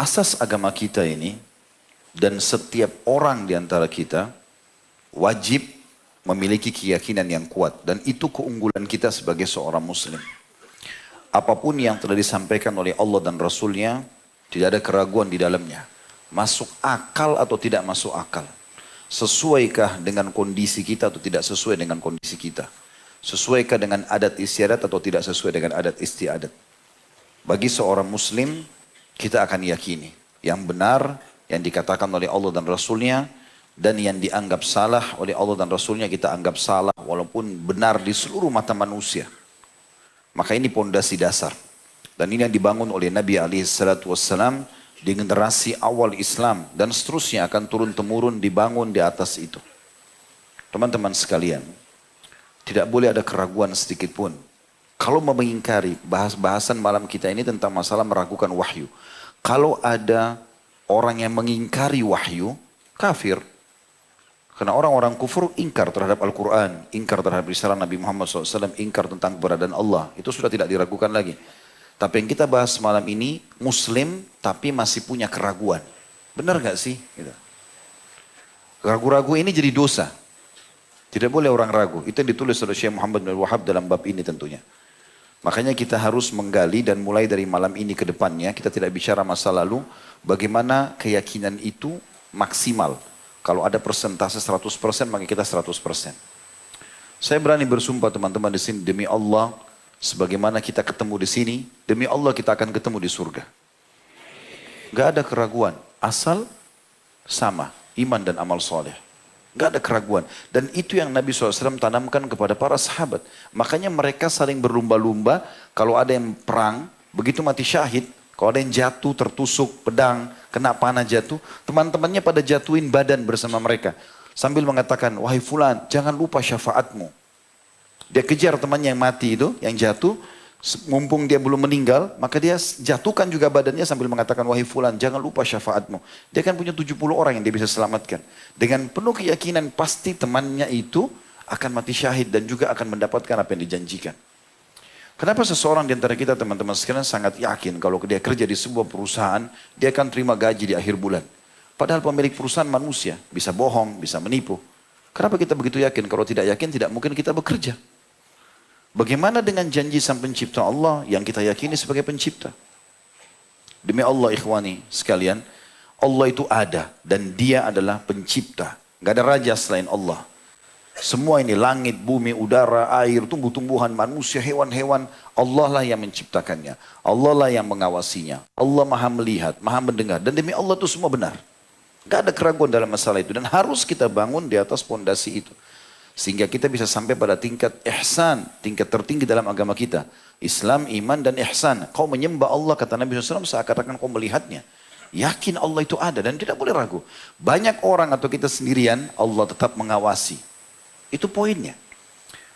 asas agama kita ini dan setiap orang di antara kita wajib memiliki keyakinan yang kuat dan itu keunggulan kita sebagai seorang muslim. Apapun yang telah disampaikan oleh Allah dan Rasulnya tidak ada keraguan di dalamnya. Masuk akal atau tidak masuk akal. Sesuaikah dengan kondisi kita atau tidak sesuai dengan kondisi kita. Sesuaikah dengan adat istiadat atau tidak sesuai dengan adat istiadat. Bagi seorang muslim kita akan yakini yang benar yang dikatakan oleh Allah dan Rasulnya dan yang dianggap salah oleh Allah dan Rasulnya kita anggap salah walaupun benar di seluruh mata manusia. Maka ini pondasi dasar. Dan ini yang dibangun oleh Nabi SAW di generasi awal Islam. Dan seterusnya akan turun-temurun dibangun di atas itu. Teman-teman sekalian, tidak boleh ada keraguan sedikit pun. Kalau mau mengingkari bahasan malam kita ini tentang masalah meragukan wahyu. Kalau ada orang yang mengingkari wahyu, kafir. Karena orang-orang kufur ingkar terhadap Al-Quran, ingkar terhadap risalah Nabi Muhammad SAW, ingkar tentang keberadaan Allah. Itu sudah tidak diragukan lagi. Tapi yang kita bahas malam ini, muslim tapi masih punya keraguan. Benar gak sih? Gitu. Ragu-ragu ini jadi dosa. Tidak boleh orang ragu. Itu yang ditulis oleh Syekh Muhammad bin Wahab dalam bab ini tentunya. Makanya kita harus menggali dan mulai dari malam ini ke depannya, kita tidak bicara masa lalu, bagaimana keyakinan itu maksimal. Kalau ada persentase 100%, maka kita 100%. Saya berani bersumpah teman-teman di sini, demi Allah, sebagaimana kita ketemu di sini, demi Allah kita akan ketemu di surga. Gak ada keraguan, asal sama, iman dan amal soleh. Gak ada keraguan. Dan itu yang Nabi SAW tanamkan kepada para sahabat. Makanya mereka saling berlumba-lumba, kalau ada yang perang, begitu mati syahid, kalau ada yang jatuh, tertusuk, pedang, kena panah jatuh, teman-temannya pada jatuhin badan bersama mereka. Sambil mengatakan, wahai fulan, jangan lupa syafaatmu. Dia kejar temannya yang mati itu, yang jatuh, mumpung dia belum meninggal, maka dia jatuhkan juga badannya sambil mengatakan, wahai fulan, jangan lupa syafaatmu. Dia kan punya 70 orang yang dia bisa selamatkan. Dengan penuh keyakinan pasti temannya itu akan mati syahid dan juga akan mendapatkan apa yang dijanjikan. Kenapa seseorang di antara kita teman-teman sekalian sangat yakin kalau dia kerja di sebuah perusahaan, dia akan terima gaji di akhir bulan. Padahal pemilik perusahaan manusia, bisa bohong, bisa menipu. Kenapa kita begitu yakin? Kalau tidak yakin tidak mungkin kita bekerja. Bagaimana dengan janji sang pencipta Allah yang kita yakini sebagai pencipta? Demi Allah ikhwani sekalian, Allah itu ada dan dia adalah pencipta. Gak ada raja selain Allah. Semua ini langit, bumi, udara, air, tumbuh-tumbuhan, manusia, hewan-hewan. Allah lah yang menciptakannya. Allah lah yang mengawasinya. Allah maha melihat, maha mendengar. Dan demi Allah itu semua benar. Gak ada keraguan dalam masalah itu. Dan harus kita bangun di atas pondasi itu. Sehingga kita bisa sampai pada tingkat ihsan. Tingkat tertinggi dalam agama kita. Islam, iman, dan ihsan. Kau menyembah Allah, kata Nabi SAW, seakan-akan kau melihatnya. Yakin Allah itu ada dan tidak boleh ragu. Banyak orang atau kita sendirian, Allah tetap mengawasi. Itu poinnya.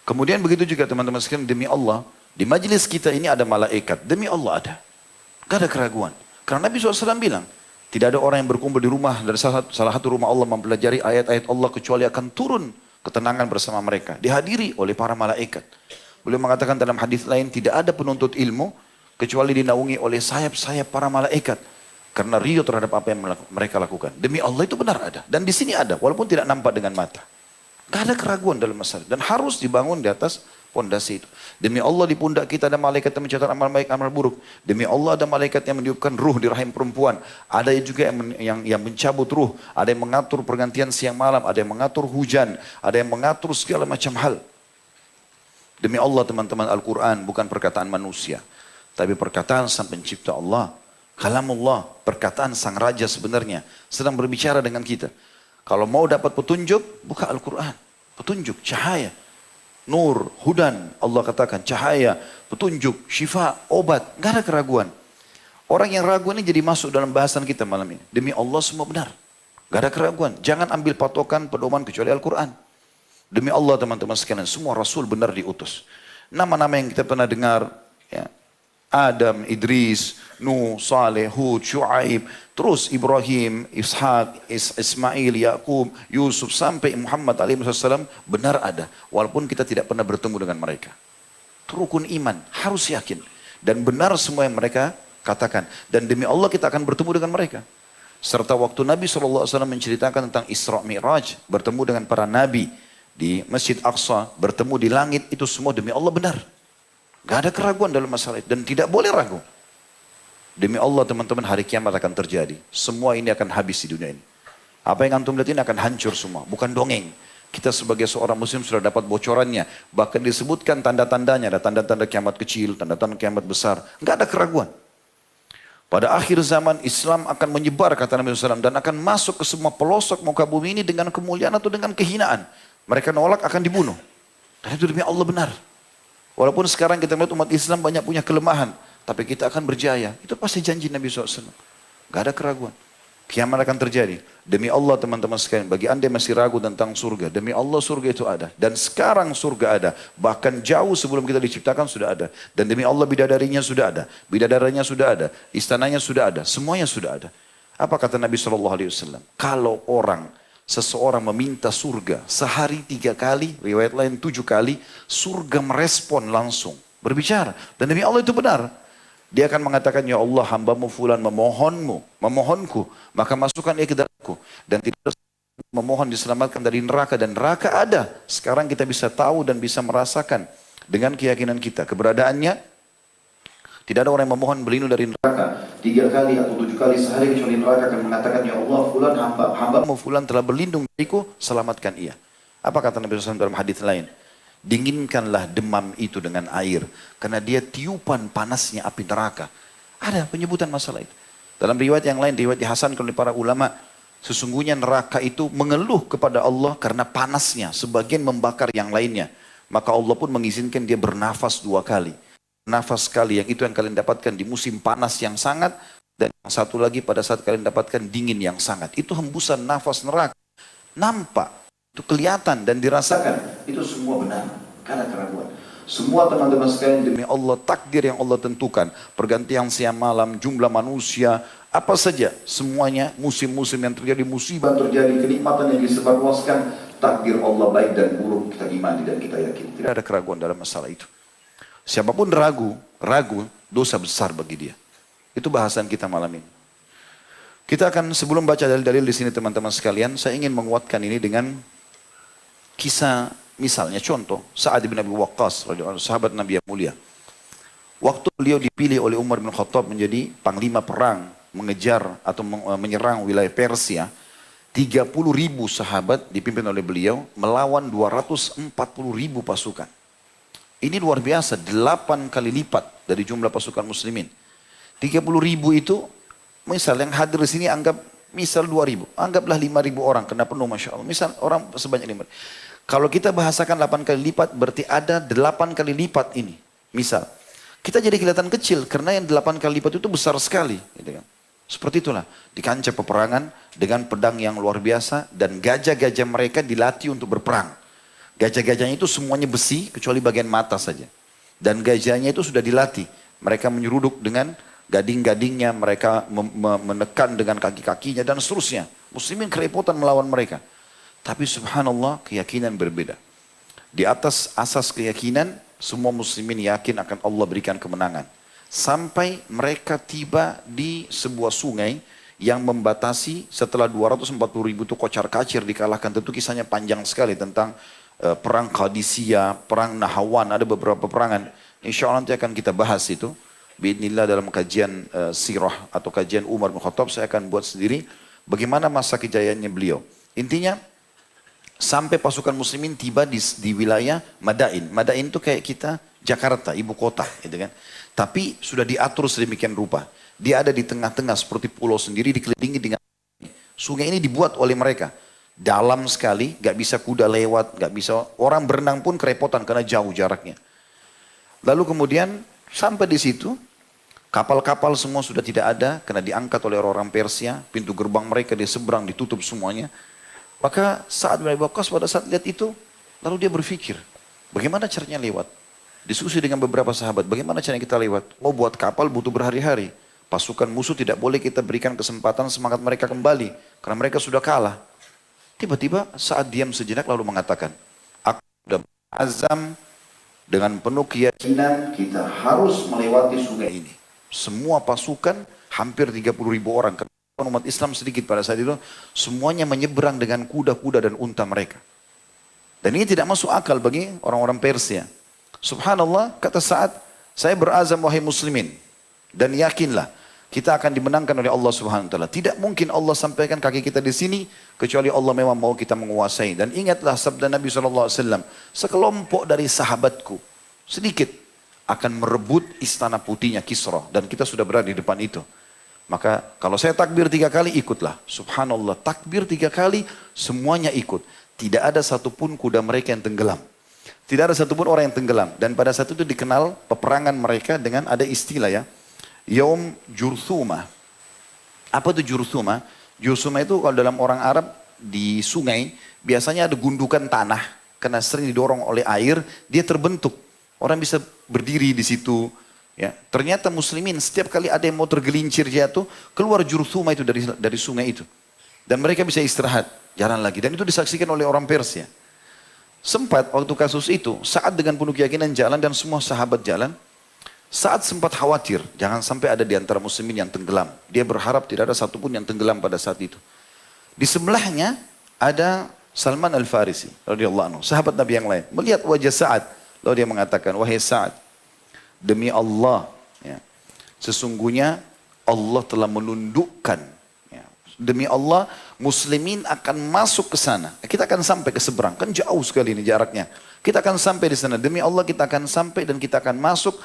Kemudian begitu juga teman-teman sekalian, demi Allah, di majelis kita ini ada malaikat. Demi Allah ada. Gak ada keraguan. Karena Nabi SAW bilang, tidak ada orang yang berkumpul di rumah dari salah satu rumah Allah mempelajari ayat-ayat Allah kecuali akan turun ketenangan bersama mereka. Dihadiri oleh para malaikat. Beliau mengatakan dalam hadis lain, tidak ada penuntut ilmu kecuali dinaungi oleh sayap-sayap para malaikat. Karena ridho terhadap apa yang mereka lakukan. Demi Allah itu benar ada. Dan di sini ada, walaupun tidak nampak dengan mata. Gak ada keraguan dalam masalah. Dan harus dibangun di atas pondasi itu. Demi Allah di pundak kita ada malaikat yang mencatat amal baik, amal buruk. Demi Allah ada malaikat yang meniupkan ruh di rahim perempuan. Ada juga yang mencabut ruh. Ada yang mengatur pergantian siang malam. Ada yang mengatur hujan. Ada yang mengatur segala macam hal. Demi Allah teman-teman, Al-Quran bukan perkataan manusia. Tapi perkataan sang pencipta Allah. Kalamullah, perkataan sang raja sebenarnya. Sedang berbicara dengan kita. Kalau mau dapat petunjuk, buka Al-Quran. Petunjuk, cahaya. Nur, hudan. Allah katakan cahaya, petunjuk, syifa, obat. Gak ada keraguan. Orang yang ragu ini jadi masuk dalam bahasan kita malam ini. Demi Allah semua benar. Gak ada keraguan. Jangan ambil patokan pedoman kecuali Al-Quran. Demi Allah teman-teman sekalian, semua Rasul benar diutus. Nama-nama yang kita pernah dengar, ya, Adam, Idris, Nuh, Saleh, Hud, Shu'aib, terus Ibrahim, Ishak, Ismail, Yakub, Yusuf, sampai Muhammad SAW benar ada. Walaupun kita tidak pernah bertemu dengan mereka. Itu rukun iman, harus yakin. Dan benar semua yang mereka Katakan. Dan demi Allah kita akan bertemu dengan mereka. Serta waktu Nabi SAW menceritakan tentang Isra Mi'raj, bertemu dengan para nabi di Masjid Aqsa, bertemu di langit, itu semua demi Allah benar. Gak ada keraguan dalam masalah itu. Dan tidak boleh ragu. Demi Allah teman-teman, hari kiamat akan terjadi. Semua ini akan habis di dunia ini. Apa yang antum lihat ini akan hancur semua. Bukan dongeng. Kita sebagai seorang muslim sudah dapat bocorannya. Bahkan disebutkan tanda-tandanya. Ada tanda-tanda kiamat kecil, tanda-tanda kiamat besar. Gak ada keraguan. Pada akhir zaman Islam akan menyebar kata Nabi SAW dan akan masuk ke semua pelosok muka bumi ini dengan kemuliaan atau dengan kehinaan. Mereka nolak akan dibunuh. Dan itu demi Allah benar. Walaupun sekarang kita melihat umat Islam banyak punya kelemahan. Tapi kita akan berjaya. Itu pasti janji Nabi SAW. Gak ada keraguan. Kiamat akan terjadi. Demi Allah teman-teman sekalian. Bagi anda yang masih ragu tentang surga. Demi Allah surga itu ada. Dan sekarang surga ada. Bahkan jauh sebelum kita diciptakan sudah ada. Dan demi Allah bidadarinya sudah ada. Bidadaranya sudah ada. Istananya sudah ada. Semuanya sudah ada. Apa kata Nabi SAW? Kalau seseorang meminta surga sehari 3 kali. Riwayat lain 7 kali. Surga merespon langsung. Berbicara. Dan demi Allah itu benar. Dia akan mengatakan, ya Allah hambamu fulan memohonku, maka masukkan ia ke dalamku. Dan tidak memohon diselamatkan dari neraka, dan neraka ada. Sekarang kita bisa tahu dan bisa merasakan dengan keyakinan kita. Keberadaannya, tidak ada orang yang memohon berlindung dari neraka 3 kali atau 7 kali sehari kecuali neraka akan mengatakan, ya Allah fulan hambamu fulan telah berlindung dariku, selamatkan ia. Apa kata Nabi SAW dalam hadis lain? Dinginkanlah demam itu dengan air. Karena dia tiupan panasnya api neraka. Ada penyebutan masalah itu. Dalam riwayat yang lain, riwayat dihasankan oleh para ulama. Sesungguhnya neraka itu mengeluh kepada Allah karena panasnya. Sebagian membakar yang lainnya. Maka Allah pun mengizinkan dia bernafas 2 kali. Nafas sekali yang itu yang kalian dapatkan di musim panas yang sangat. Dan yang satu lagi pada saat kalian dapatkan dingin yang sangat. Itu hembusan nafas neraka. Nampak. Itu kelihatan dan dirasakan. Itu semua benar. Karena keraguan. Semua teman-teman sekalian demi Allah, takdir yang Allah tentukan. Pergantian siang malam, jumlah manusia, apa saja. Semuanya musim-musim yang terjadi, musibah terjadi, kenikmatan yang disebarluaskan. Takdir Allah baik dan buruk kita imani dan kita yakini. Tidak ada keraguan dalam masalah itu. Siapapun ragu, dosa besar bagi dia. Itu bahasan kita malam ini. Kita akan sebelum baca dalil-dalil di sini teman-teman sekalian, saya ingin menguatkan ini dengan kisah, misalnya contoh Sa'ad bin Abi Waqqas, sahabat Nabi yang mulia. Waktu beliau dipilih oleh Umar bin Khattab menjadi panglima perang, mengejar atau menyerang wilayah Persia, 30.000 sahabat dipimpin oleh beliau melawan 240.000 pasukan. Ini luar biasa, 8 kali lipat dari jumlah pasukan muslimin. 30.000 itu, misal yang hadir di sini anggap misal 2.000, anggaplah 5.000 orang kena penuh Masya Allah. Misal orang sebanyak 5.000. Kalau kita bahasakan 8 kali lipat berarti ada 8 kali lipat ini. Misal, kita jadi kelihatan kecil karena yang 8 kali lipat itu besar sekali. Gitu kan. Seperti itulah, di kancah peperangan dengan pedang yang luar biasa dan gajah-gajah mereka dilatih untuk berperang. Gajah-gajahnya itu semuanya besi kecuali bagian mata saja. Dan gajahnya itu sudah dilatih. Mereka menyeruduk dengan gading-gadingnya, mereka menekan dengan kaki-kakinya dan seterusnya. Muslimin kerepotan melawan mereka. Tapi subhanallah keyakinan berbeda. Di atas asas keyakinan semua muslimin yakin akan Allah berikan kemenangan. Sampai mereka tiba di sebuah sungai yang membatasi setelah 240.000 itu kocar-kacir dikalahkan. Tentu kisahnya panjang sekali tentang perang Qadisiyah, perang Nahawan, ada beberapa peperangan. Insya Allah nanti akan kita bahas itu. Biidznillah dalam kajian sirah atau kajian Umar bin Khattab saya akan buat sendiri bagaimana masa kejayaannya beliau. Intinya sampai pasukan muslimin tiba di wilayah Madain. Madain itu kayak kita Jakarta, ibu kota, gitu kan. Tapi sudah diatur sedemikian rupa. Dia ada di tengah-tengah seperti pulau sendiri dikelilingi dengan sungai ini dibuat oleh mereka. Dalam sekali, gak bisa kuda lewat, gak bisa orang berenang pun kerepotan karena jauh jaraknya. Lalu kemudian sampai di situ, kapal-kapal semua sudah tidak ada karena diangkat oleh orang-orang Persia. Pintu gerbang mereka diseberang, ditutup semuanya. Maka Sa'ad bin Abi Waqqas pada saat lihat itu, lalu dia berpikir, bagaimana caranya lewat? Diskusi dengan beberapa sahabat, bagaimana caranya kita lewat? Mau buat kapal butuh berhari-hari. Pasukan musuh tidak boleh kita berikan kesempatan semangat mereka kembali. Karena mereka sudah kalah. Tiba-tiba saat diam sejenak lalu mengatakan, aku sudah berazam dengan penuh keyakinan kita harus melewati sungai ini. Semua pasukan hampir 30.000 orang. Karena umat Islam sedikit pada saat itu. Semuanya menyeberang dengan kuda-kuda dan unta mereka. Dan ini tidak masuk akal bagi orang-orang Persia. Subhanallah, kata Sa'ad, saya berazam wahai muslimin. Dan yakinlah, kita akan dimenangkan oleh Allah Subhanahu wa taala. Tidak mungkin Allah sampaikan kaki kita di sini kecuali Allah memang mau kita menguasai. Dan ingatlah sabda Nabi SAW, sekelompok dari sahabatku sedikit akan merebut istana putihnya Kisra, dan kita sudah berada di depan itu. Maka kalau saya takbir 3 kali, ikutlah. Subhanallah, takbir 3 kali semuanya ikut. Tidak ada satupun kuda mereka yang tenggelam. Tidak ada satupun orang yang tenggelam. Dan pada saat itu dikenal peperangan mereka dengan ada istilah ya, Yaum Jurthumah. Apa itu Jurthumah? Jurthumah itu kalau dalam orang Arab di sungai biasanya ada gundukan tanah karena sering didorong oleh air, dia terbentuk. Orang bisa berdiri di situ. Ya, ternyata muslimin setiap kali ada yang mau tergelincir jatuh, keluar Jurthumah itu dari sungai itu. Dan mereka bisa istirahat, jalan lagi. Dan itu disaksikan oleh orang Persia. Sempat waktu kasus itu, saat dengan penuh keyakinan jalan dan semua sahabat jalan, saat sempat khawatir, jangan sampai ada di antara muslimin yang tenggelam. Dia berharap tidak ada satupun yang tenggelam pada saat itu. Di sebelahnya ada Salman Al-Farisi, radhiyallahu anhu, sahabat Nabi yang lain. Melihat wajah Sa'ad, lalu dia mengatakan, wahai Sa'ad, demi Allah, ya, sesungguhnya Allah telah menundukkan. Ya, demi Allah, muslimin akan masuk ke sana. Kita akan sampai ke seberang, kan jauh sekali ini jaraknya. Kita akan sampai di sana. Demi Allah kita akan sampai dan kita akan masuk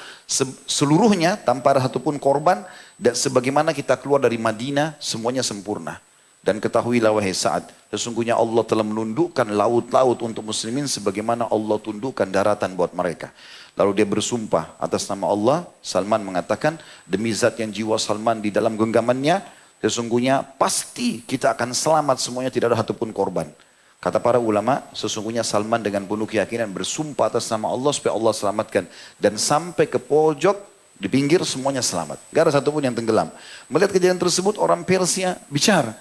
seluruhnya tanpa ada satupun korban. Dan sebagaimana kita keluar dari Madinah, semuanya sempurna. Dan ketahuilah wahai Sa'ad, sesungguhnya Allah telah menundukkan laut-laut untuk muslimin sebagaimana Allah tundukkan daratan buat mereka. Lalu dia bersumpah atas nama Allah. Salman mengatakan, demi zat yang jiwa Salman di dalam genggamannya, sesungguhnya pasti kita akan selamat semuanya, tidak ada satupun korban. Kata para ulama, sesungguhnya Salman dengan penuh keyakinan bersumpah atas nama Allah supaya Allah selamatkan. Dan sampai ke pojok, di pinggir semuanya selamat. Gak ada satupun yang tenggelam. Melihat kejadian tersebut, orang Persia bicara.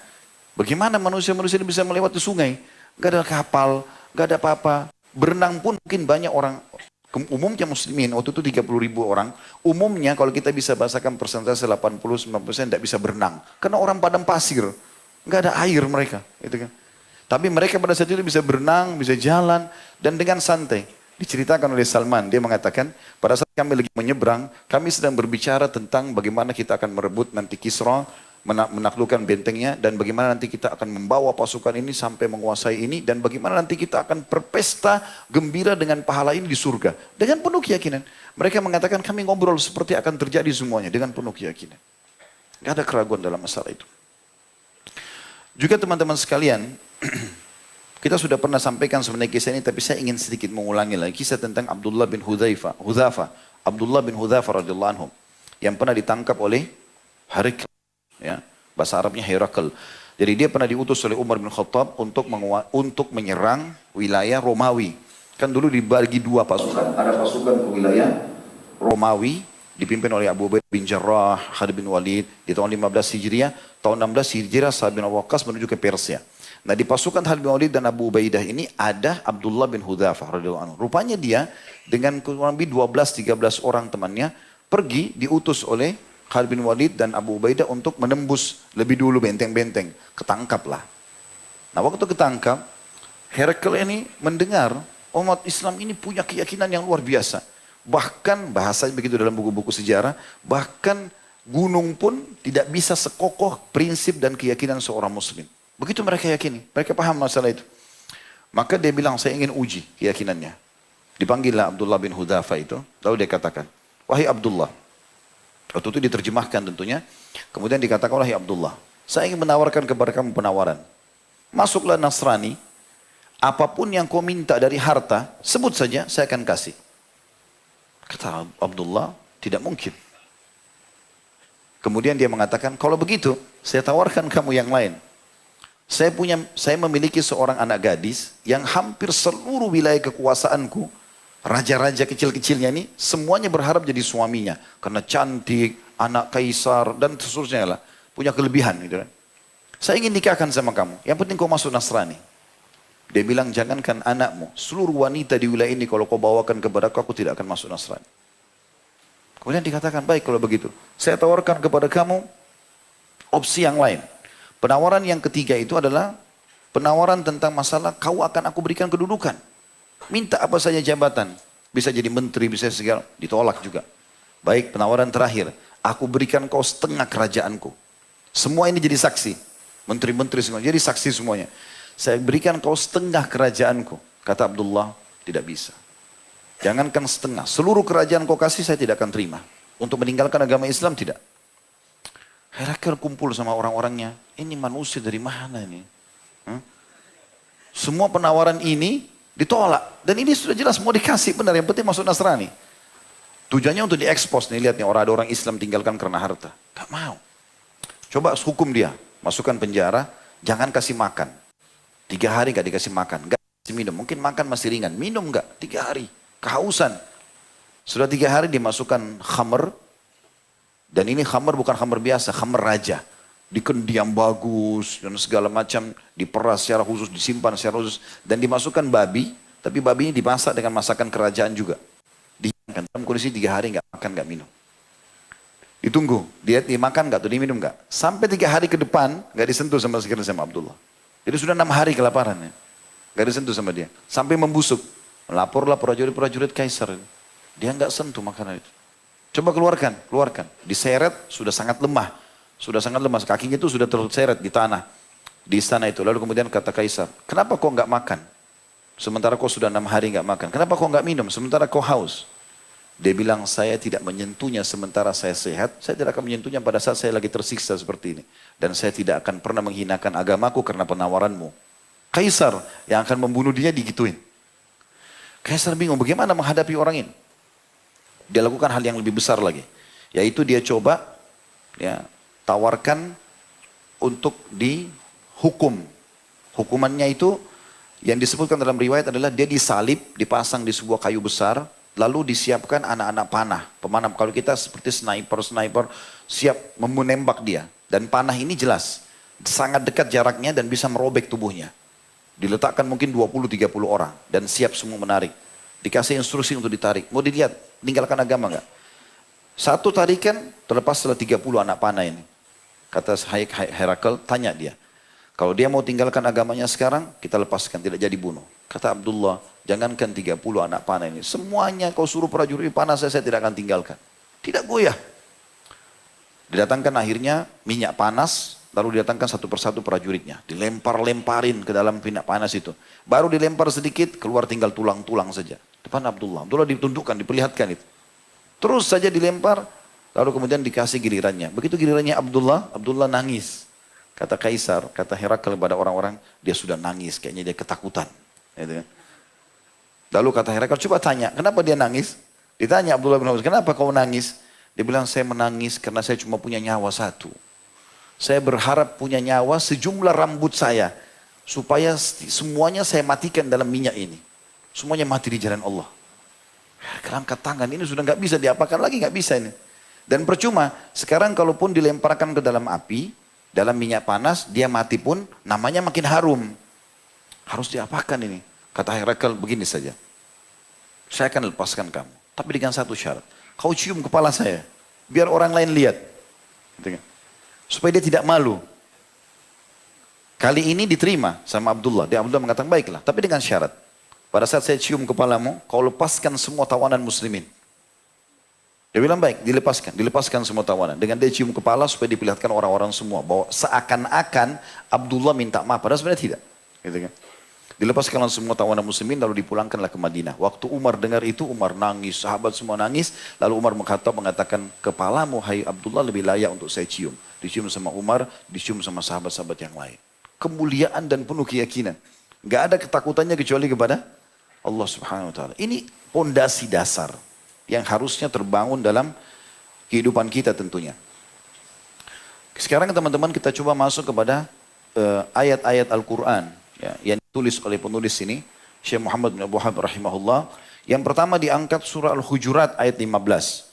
Bagaimana manusia-manusia ini bisa melewati sungai? Gak ada kapal, gak ada apa-apa. Berenang pun mungkin banyak orang. Umumnya muslimin, waktu itu 30.000 orang. Umumnya kalau kita bisa bahasakan persentase 80-90% tidak bisa berenang. Karena orang padang pasir. Gak ada air mereka. Gitu kan. Tapi mereka pada saat itu bisa berenang, bisa jalan, dan dengan santai. Diceritakan oleh Salman, dia mengatakan, pada saat kami lagi menyeberang, kami sedang berbicara tentang bagaimana kita akan merebut nanti Kisra, menaklukkan bentengnya, dan bagaimana nanti kita akan membawa pasukan ini sampai menguasai ini, dan bagaimana nanti kita akan berpesta gembira dengan pahala ini di surga. Dengan penuh keyakinan. Mereka mengatakan kami ngobrol seperti akan terjadi semuanya, dengan penuh keyakinan. Tidak ada keraguan dalam masalah itu. Juga teman-teman sekalian, kita sudah pernah sampaikan sebenarnya kisah ini, tapi saya ingin sedikit mengulangi lagi. Kisah tentang Abdullah bin Hudzaifah. Abdullah bin Hudzaifah radhiyallahu anhu, yang pernah ditangkap oleh Herakl. Ya, bahasa Arabnya Herakl. Jadi dia pernah diutus oleh Umar bin Khattab untuk menyerang wilayah Romawi. Kan dulu dibagi 2 pasukan. Ada pasukan ke wilayah Romawi, dipimpin oleh Abu Ubaidah bin Jarrah, Khalid bin Walid di tahun 15 Hijriah, tahun 16 Hijriah Sa'ad bin Abi Waqqas menuju ke Persia. Nah di pasukan Khalid bin Walid dan Abu Ubaidah ini ada Abdullah bin Hudzaifah radhiyallahu anhu. Rupanya dia dengan kurang lebih 12-13 orang temannya pergi diutus oleh Khalid bin Walid dan Abu Ubaidah untuk menembus lebih dulu benteng-benteng. Ketangkaplah. Nah waktu ketangkap, Herakl ini mendengar umat Islam ini punya keyakinan yang luar biasa. Bahkan bahasa begitu dalam buku-buku sejarah, bahkan gunung pun tidak bisa sekokoh prinsip dan keyakinan seorang muslim. Begitu mereka yakini, mereka paham masalah itu. Maka dia bilang, saya ingin uji keyakinannya. Dipanggillah Abdullah bin Hudzaifah itu, lalu dia katakan, wahai Abdullah. Waktu itu diterjemahkan tentunya, kemudian dikatakan, wahai Abdullah, saya ingin menawarkan kepada kamu penawaran. Masuklah Nasrani, apapun yang kau minta dari harta, sebut saja, saya akan kasih. Kata Abdullah, tidak mungkin. Kemudian dia mengatakan, kalau begitu, saya tawarkan kamu yang lain. Saya memiliki seorang anak gadis yang hampir seluruh wilayah kekuasaanku, raja-raja kecil-kecilnya ini, semuanya berharap jadi suaminya. Karena cantik, anak kaisar, dan seterusnya lah. Punya kelebihan gitu kan. Saya ingin nikahkan sama kamu, yang penting kau masuk Nasrani. Dia bilang, jangankan anakmu, seluruh wanita di wilayah ini kalau kau bawakan kepada aku tidak akan masuk Nasrani. Kemudian dikatakan, baik kalau begitu. Saya tawarkan kepada kamu opsi yang lain. Penawaran yang ketiga itu adalah penawaran tentang masalah kau akan aku berikan kedudukan. Minta apa saja jabatan. Bisa jadi menteri, bisa segala. Ditolak juga. Baik, penawaran terakhir. Aku berikan kau setengah kerajaanku. Semua ini jadi saksi. Menteri-menteri semua. Jadi saksi semuanya. Saya berikan kau setengah kerajaanku. Kata Abdullah, tidak bisa. Jangankan setengah. Seluruh kerajaan kau kasih saya tidak akan terima. Untuk meninggalkan agama Islam tidak. Herakl kumpul sama orang-orangnya. Ini manusia dari mana ini? Semua penawaran ini ditolak. Dan ini sudah jelas mau dikasih benar. Yang penting masuk Nasrani. Tujuannya untuk diekspos. Nih lihat nih orang ada orang Islam tinggalkan karena harta. Gak mau. Coba hukum dia. Masukkan penjara. Jangan kasih makan. 3 hari gak dikasih makan. Gak kasih minum. Mungkin makan masih ringan. Minum gak? 3 hari. Kehausan. Sudah 3 hari dimasukkan khamr. Dan ini khamr bukan khamr biasa. Khamr raja. Dikendiam bagus. Dan segala macam. Diperas secara khusus. Disimpan secara khusus. Dan dimasukkan babi. Tapi babi ini dimasak dengan masakan kerajaan juga. Dihiangkan. Dalam kondisi 3 hari gak makan gak minum. Ditunggu. Dia dimakan gak atau diminum gak. Sampai 3 hari ke depan. Gak disentuh sama sekali sama Abdullah. Jadi sudah 6 hari kelaparan. Gak disentuh sama dia. Sampai membusuk. Laporlah prajurit-prajurit kaisar. Dia nggak sentuh makanan itu. Coba keluarkan. Diseret, sudah sangat lemah. Kakinya itu sudah terseret di tanah. Di istana itu. Lalu kemudian kata kaisar, kenapa kau nggak makan? Sementara kau sudah 6 hari nggak makan. Kenapa kau nggak minum? Sementara kau haus. Dia bilang, saya tidak menyentuhnya sementara saya sehat. Saya tidak akan menyentuhnya pada saat saya lagi tersiksa seperti ini. Dan saya tidak akan pernah menghinakan agamaku karena penawaranmu. Kaisar yang akan membunuh dia digituin. Kaisar bingung bagaimana menghadapi orang ini. Dia lakukan hal yang lebih besar lagi. Yaitu dia coba tawarkan untuk dihukum. Hukumannya itu yang disebutkan dalam riwayat adalah dia disalib, dipasang di sebuah kayu besar. Lalu disiapkan anak-anak panah. Pemanah, kalau kita seperti sniper siap menembak dia. Dan panah ini jelas. Sangat dekat jaraknya dan bisa merobek tubuhnya. Diletakkan mungkin 20-30 orang. Dan siap semua menarik. Dikasih instruksi untuk ditarik. Mau dilihat, tinggalkan agama enggak? Satu tarikan, terlepas setelah 30 anak panah ini. Kata Herakl, tanya dia. Kalau dia mau tinggalkan agamanya sekarang, kita lepaskan, tidak jadi bunuh. Kata Abdullah, jangankan 30 anak panah ini. Semuanya kau suruh prajurit panah saya tidak akan tinggalkan. Tidak goyah. Didatangkan akhirnya minyak panas. Lalu didatangkan satu persatu prajuritnya. Dilempar-lemparin ke dalam minyak panas itu. Baru dilempar sedikit, keluar tinggal tulang-tulang saja. Depan Abdullah. Abdullah ditundukkan, diperlihatkan itu. Terus saja dilempar, lalu kemudian dikasih gilirannya. Begitu gilirannya Abdullah, Abdullah nangis. Kata Kaisar, kata Herakl kepada orang-orang, dia sudah nangis, kayaknya dia ketakutan. Gitu kan. Lalu kata Herakl, coba tanya, kenapa dia nangis? Ditanya Abdullah bin Abbas, kenapa kau nangis? Dia bilang, saya menangis karena saya cuma punya nyawa satu. Saya berharap punya nyawa sejumlah rambut saya. Supaya semuanya saya matikan dalam minyak ini. Semuanya mati di jalan Allah. Angkat tangan, ini sudah nggak bisa diapakan lagi, nggak bisa ini. Dan percuma, sekarang kalaupun dilemparkan ke dalam api, dalam minyak panas, dia mati pun namanya makin harum. Harus diapakan ini? Kata Herakl, begini saja. Saya akan lepaskan kamu. Tapi dengan satu syarat. Kau cium kepala saya. Biar orang lain lihat. Gitu kan? Supaya dia tidak malu. Kali ini diterima sama Abdullah. Dia Abdullah mengatakan, baiklah. Tapi dengan syarat. Pada saat saya cium kepalamu, kau lepaskan semua tawanan muslimin. Dia bilang baik, dilepaskan. Dilepaskan semua tawanan. Dengan dia cium kepala supaya diperlihatkan orang-orang semua. Bahwa seakan-akan Abdullah minta maaf. Padahal sebenarnya tidak. Gitu kan? Dilepaskanlah semua tawanan muslimin lalu dipulangkanlah ke Madinah. Waktu Umar dengar itu, Umar nangis, sahabat semua nangis. Lalu Umar mengatakan, kepalamu hai Abdullah lebih layak untuk saya cium. Dicium sama Umar, dicium sama sahabat-sahabat yang lain. Kemuliaan dan penuh keyakinan. Gak ada ketakutannya kecuali kepada Allah Subhanahu Wa Taala. Ini pondasi dasar yang harusnya terbangun dalam kehidupan kita tentunya. Sekarang teman-teman kita coba masuk kepada ayat-ayat Al-Quran. Ya, yang ditulis oleh penulis ini, Syekh Muhammad bin Abdul Wahhab rahimahullah. Yang pertama diangkat surah Al-Hujurat ayat 15.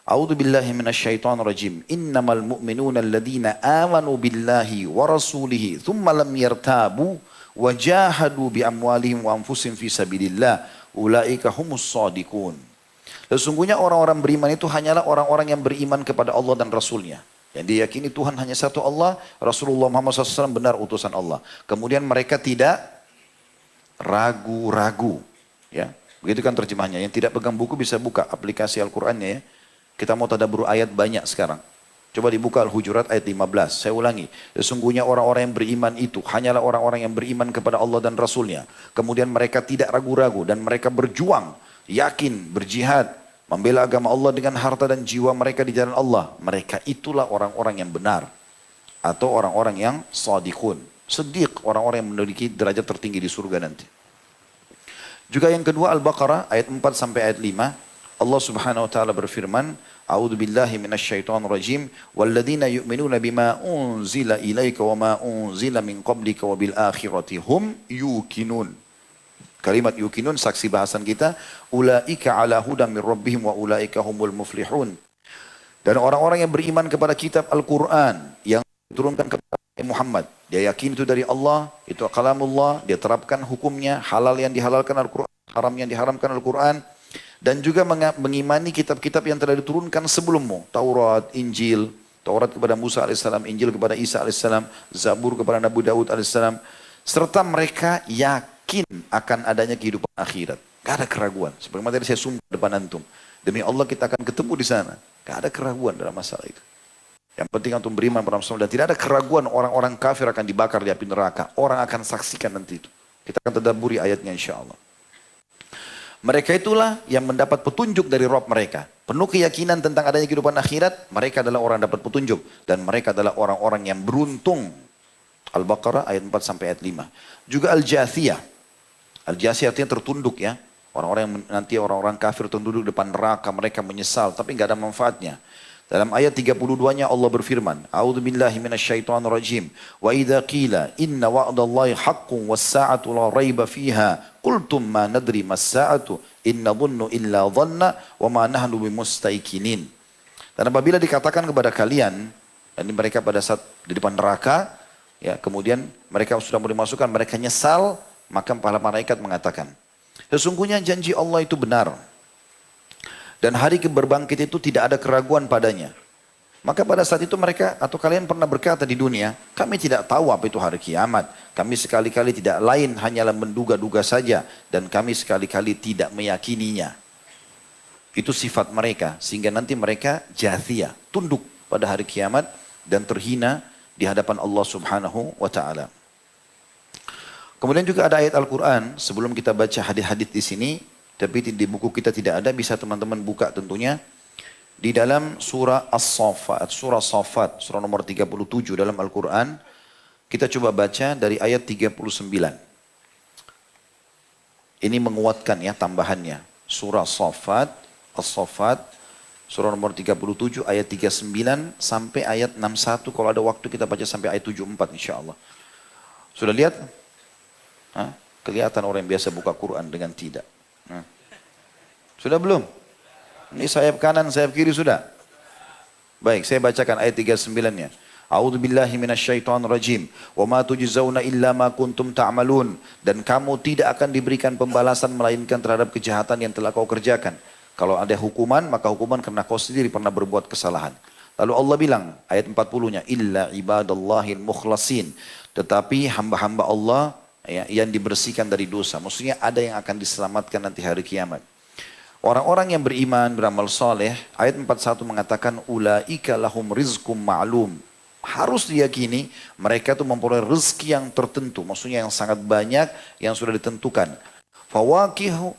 A'udzu billahi minasyaitonir rajim. Innamal mu'minuna alladziina aamanu billahi wa rasulihi tsumma lam yartabu wa jahadu bi amwalihim wa anfusihim fi sabilillah ulaika humus shadiqun. Sesungguhnya orang-orang beriman itu hanyalah orang-orang yang beriman kepada Allah dan Rasulnya. Yang diyakini Tuhan hanya satu Allah, Rasulullah Muhammad SAW benar utusan Allah. Kemudian mereka tidak ragu-ragu. Ya, begitu kan terjemahnya. Yang tidak pegang buku bisa buka aplikasi Al-Qur'annya ya. Kita mau tadabbur ayat banyak sekarang. Coba dibuka Al-Hujurat ayat 15. Saya ulangi. Sesungguhnya orang-orang yang beriman itu hanyalah orang-orang yang beriman kepada Allah dan Rasulnya. Kemudian mereka tidak ragu-ragu dan mereka berjuang, yakin, berjihad, membela agama Allah dengan harta dan jiwa mereka di jalan Allah. Mereka itulah orang-orang yang benar. Atau orang-orang yang shadiqun. Siddiq, orang-orang yang memiliki derajat tertinggi di surga nanti. Juga yang kedua Al-Baqarah ayat 4 sampai ayat 5. Allah Subhanahu wa taala berfirman, A'udzu billahi minasyaitonir rajim, walladzina yu'minuna bima unzila ilaika wama unzila min qablika wabil akhirati hum yuqinun. Kalimat yuqinun saksi bahasan kita, ulaika ala hudam mir rabbihim wa ulaika humul muflihun. Dan orang-orang yang beriman kepada kitab Al-Qur'an yang diturunkan kepada Muhammad, dia yakin itu dari Allah, itu kalamullah, dia terapkan hukumnya, halal yang dihalalkan Al-Qur'an, haram yang diharamkan Al-Qur'an. Dan juga mengimani kitab-kitab yang telah diturunkan sebelummu. Taurat, Injil. Taurat kepada Musa AS, Injil kepada Isa AS, Zabur kepada Nabi Daud AS. Serta mereka yakin akan adanya kehidupan akhirat. Gak ada keraguan. Seperti tadi saya sumpah depan antum. Demi Allah kita akan ketemu di sana. Gak ada keraguan dalam masalah itu. Yang penting antum beriman pada Rasulullah. Dan tidak ada keraguan orang-orang kafir akan dibakar di api neraka. Orang akan saksikan nanti itu. Kita akan tadabburi ayatnya insya Allah. Mereka itulah yang mendapat petunjuk dari Rabb mereka. Penuh keyakinan tentang adanya kehidupan akhirat, mereka adalah orang yang dapat petunjuk. Dan mereka adalah orang-orang yang beruntung. Al-Baqarah ayat 4 sampai ayat 5. Juga Al-Jathiyah. Al-Jathiyah artinya tertunduk ya. Orang-orang yang nanti orang-orang kafir tertunduk depan neraka, mereka menyesal. Tapi nggak ada manfaatnya. Dalam ayat 32-nya Allah berfirman, A'udzu billahi minasyaitonir rajim. Wa idza qila inna wa'dallahi haqqun was-sa'atu la raiba fiha qultum ma nadri mas-sa'atu inna dhunnu illa dhanna wa ma nahnu bimustaiqinin. Dan apabila dikatakan kepada kalian, dan mereka pada saat di depan neraka, ya, kemudian mereka sudah mau dimasukkan, mereka nyesal, maka para malaikat mengatakan, sesungguhnya janji Allah itu benar. Dan hari berbangkit itu tidak ada keraguan padanya. Maka pada saat itu mereka atau kalian pernah berkata di dunia, kami tidak tahu apa itu hari kiamat. Kami sekali-kali tidak lain hanyalah menduga-duga saja. Dan kami sekali-kali tidak meyakininya. Itu sifat mereka. Sehingga nanti mereka jathiyah, tunduk pada hari kiamat dan terhina di hadapan Allah Subhanahu wa taala. Kemudian juga ada ayat Al-Quran, sebelum kita baca hadis-hadis di sini, tapi di buku kita tidak ada, bisa teman-teman buka tentunya. Di dalam surah As-Saffat, surah Saffat, surah nomor 37 dalam Al-Quran, kita coba baca dari ayat 39. Ini menguatkan ya tambahannya. Surah Saffat, As-Saffat, surah nomor 37 ayat 39 sampai ayat 61. Kalau ada waktu kita baca sampai ayat 74 insya Allah. Sudah lihat? Hah? Kelihatan orang yang biasa buka Quran dengan tidak. Sudah belum? Ini sayap kanan, sayap kiri sudah? Baik, saya bacakan ayat 39-nya. A'udzu billahi minasyaitonir rajim. Wa ma tujzauna illa ma kuntum ta'malun. Dan kamu tidak akan diberikan pembalasan melainkan terhadap kejahatan yang telah kau kerjakan. Kalau ada hukuman, maka hukuman karena kau sendiri pernah berbuat kesalahan. Lalu Allah bilang, ayat 40-nya, illa ibadallahil mukhlasin. Tetapi hamba-hamba Allah ya, yang dibersihkan dari dosa. Maksudnya ada yang akan diselamatkan nanti hari kiamat. Orang-orang yang beriman, beramal soleh, ayat 41 mengatakan, ulaika lahum rizkum ma'lum. Harus diyakini, mereka itu memperoleh rezeki yang tertentu. Maksudnya yang sangat banyak, yang sudah ditentukan. Fawakihu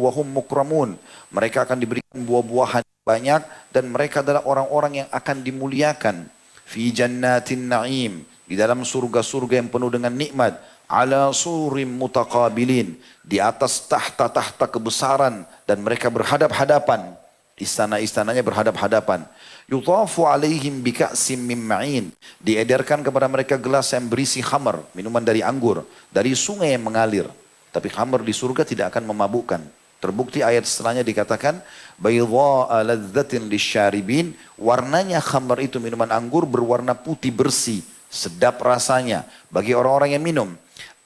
wahum mukramun. Mereka akan diberikan buah-buahan banyak, dan mereka adalah orang-orang yang akan dimuliakan. Fi jannatin na'im. Di dalam surga-surga yang penuh dengan nikmat. Ala surim mutaqabilin, di atas tahta-tahta kebesaran dan mereka berhadap-hadapan, istana-istananya berhadap-hadapan. Yutafu alaihim bika'sim min ma'in, diedarkan kepada mereka gelas yang berisi khamar, minuman dari anggur, dari sungai yang mengalir. Tapi khamar di surga tidak akan memabukkan. Terbukti ayat setelahnya dikatakan baydha'a ladzatin lisyaribin, warnanya khamar itu minuman anggur berwarna putih bersih, sedap rasanya bagi orang-orang yang minum.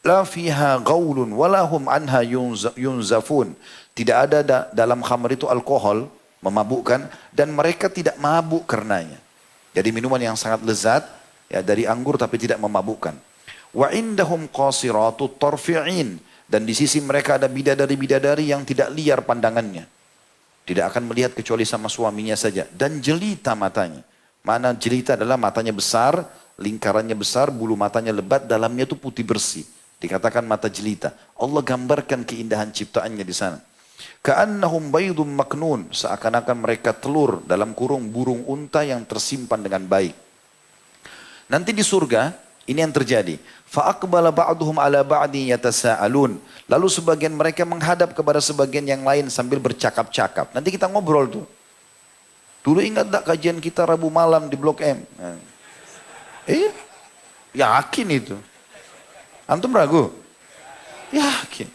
La fiha gaulun walahum anha yunzafun. Tidak ada dalam khamr itu alkohol, memabukkan, dan mereka tidak mabuk karenanya. Jadi minuman yang sangat lezat, ya, dari anggur tapi tidak memabukkan. Wa indahum qasiratut tarfi'in, dan di sisi mereka ada bidadari-bidadari yang tidak liar pandangannya. Tidak akan melihat kecuali sama suaminya saja. Dan jelita matanya. Mana jelita adalah matanya besar, lingkarannya besar, bulu matanya lebat, dalamnya itu putih bersih. Dikatakan mata jelita. Allah gambarkan keindahan ciptaannya di sana. Ka'annahum baydun maknun, seakan-akan mereka telur dalam kurung burung unta yang tersimpan dengan baik. Nanti di surga, ini yang terjadi. Fa'aqbala ba'duhum ala ba'di yatasa'alun. Lalu sebagian mereka menghadap kepada sebagian yang lain sambil bercakap-cakap. Nanti kita ngobrol tuh. Dulu ingat tak kajian kita Rabu malam di Blok M? Yakin itu. Antum ragu? Yakin.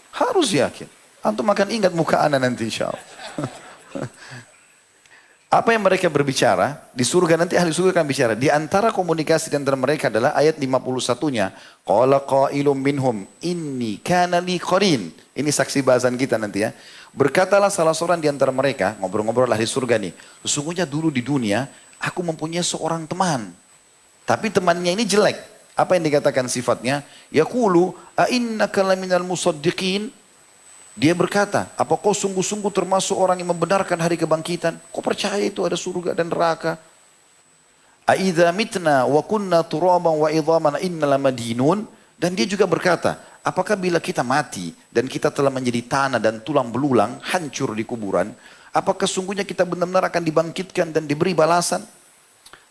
Harus yakin. Antum akan ingat muka ana nanti insya Allah. Apa yang mereka berbicara, di surga nanti ahli surga akan bicara. Di antara komunikasi di antara mereka adalah ayat 51-nya. Qala qailum minhum inni kana li qarin. Ini saksi bahasan kita nanti ya. Berkatalah salah seorang di antara mereka, ngobrol-ngobrol ahli surga nih. Sesungguhnya dulu di dunia, aku mempunyai seorang teman. Tapi temannya ini jelek. Apa yang dikatakan sifatnya? Yaqulu a innaka laminal musaddiqin. Dia berkata, apa kau sungguh-sungguh termasuk orang yang membenarkan hari kebangkitan? Kau percaya itu ada surga dan neraka? Aidza mitna wa kunna turaban wa idhaman inna lamadinun. Dan dia juga berkata, apakah bila kita mati dan kita telah menjadi tanah dan tulang belulang, hancur di kuburan, apakah sungguhnya kita benar-benar akan dibangkitkan dan diberi balasan?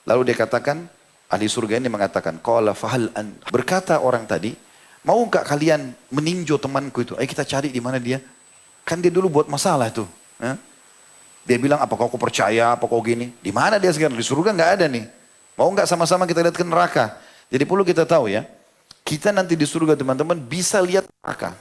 Lalu dia katakan, ahli surga ini mengatakan, qala fahal an. Berkata orang tadi, mau enggak kalian meninjau temanku itu? Ayo kita cari di mana dia. Kan dia dulu buat masalah tuh. Dia bilang, apa kau percaya, apa kau gini. Di mana dia sekarang? Di surga enggak ada nih. Mau enggak sama-sama kita lihat ke neraka. Jadi perlu kita tahu ya. Kita nanti di surga teman-teman bisa lihat neraka.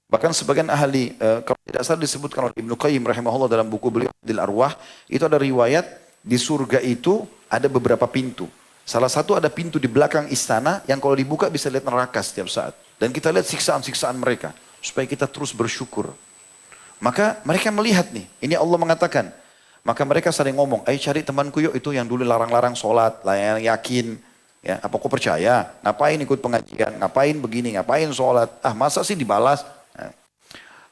Bahkan sebagian ahli, kalau tidak salah disebutkan oleh Ibnu Qayyim rahimahullah dalam buku beliau Adil Arwah. Itu ada riwayat di surga itu ada beberapa pintu. Salah satu ada pintu di belakang istana yang kalau dibuka bisa lihat neraka setiap saat. Dan kita lihat siksaan-siksaan mereka. Supaya kita terus bersyukur. Maka mereka melihat nih. Ini Allah mengatakan. Maka mereka sering ngomong. Ayo cari temanku yuk itu yang dulu larang-larang sholat. Yang yakin. Ya, apa kau percaya? Ngapain ikut pengajian? Ngapain begini? Ngapain sholat? Masa sih dibalas?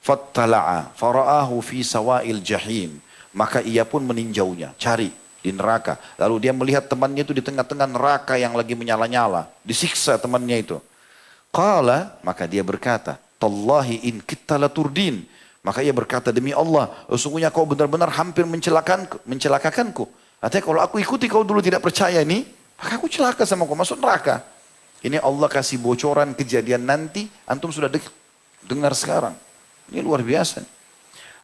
Fattala'a fara'ahu fi sawa'il jahim. Maka ia pun meninjaunya. Cari. Di neraka. Lalu dia melihat temannya itu di tengah-tengah neraka yang lagi menyala-nyala. Disiksa temannya itu. Qala, maka dia berkata, Tallahi in kitta laturdin. Maka ia berkata, demi Allah, sesungguhnya kau benar-benar hampir mencelakakanku. Artinya kalau aku ikuti kau dulu tidak percaya ini, maka aku celaka sama kau, masuk neraka. Ini Allah kasih bocoran kejadian nanti, antum sudah dengar sekarang. Ini luar biasa.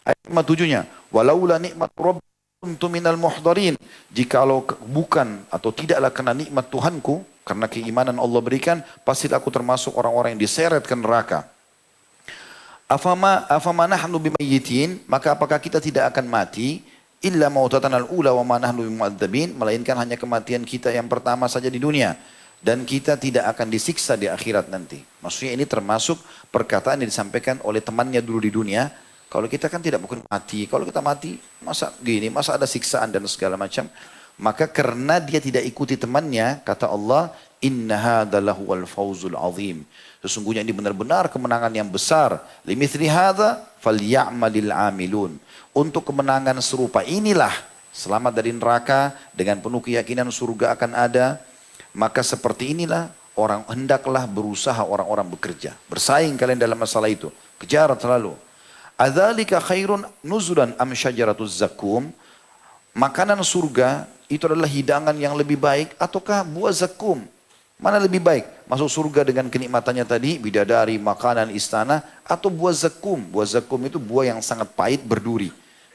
Ayat 57-nya, walaula nikmat Rabb untuk minal muhdarin. Jikalau bukan atau tidaklah kena nikmat Tuhanku, karena keimanan Allah berikan, pasti aku termasuk orang-orang yang diseret ke neraka. Afama nahnu bimayyitin, maka apakah kita tidak akan mati? Illa mautatan al-ula wa ma nahnu bimu'adzabin, melainkan hanya kematian kita yang pertama saja di dunia. Dan kita tidak akan disiksa di akhirat nanti. Maksudnya ini termasuk perkataan yang disampaikan oleh temannya dulu di dunia. Kalau kita kan tidak mungkin mati. Kalau kita mati, masa gini, masa ada siksaan dan segala macam. Maka karena dia tidak ikuti temannya, kata Allah, inna hadza lahuwal fawzul azim. Sesungguhnya ini benar-benar kemenangan yang besar. Limithli hadza falyamalil amilun. Untuk kemenangan serupa inilah selamat dari neraka dengan penuh keyakinan surga akan ada. Maka seperti inilah orang hendaklah berusaha orang-orang bekerja. Bersaing kalian dalam masalah itu. Kejar selalu. Adzalika khairun nuzulan am syajaratuz zakum. Makanan surga itu adalah hidangan yang lebih baik ataukah buah zakum? Mana lebih baik? Masuk surga dengan kenikmatannya tadi, bidadari, makanan, istana, atau buah zakum? Buah zakum itu buah yang sangat pahit berduri.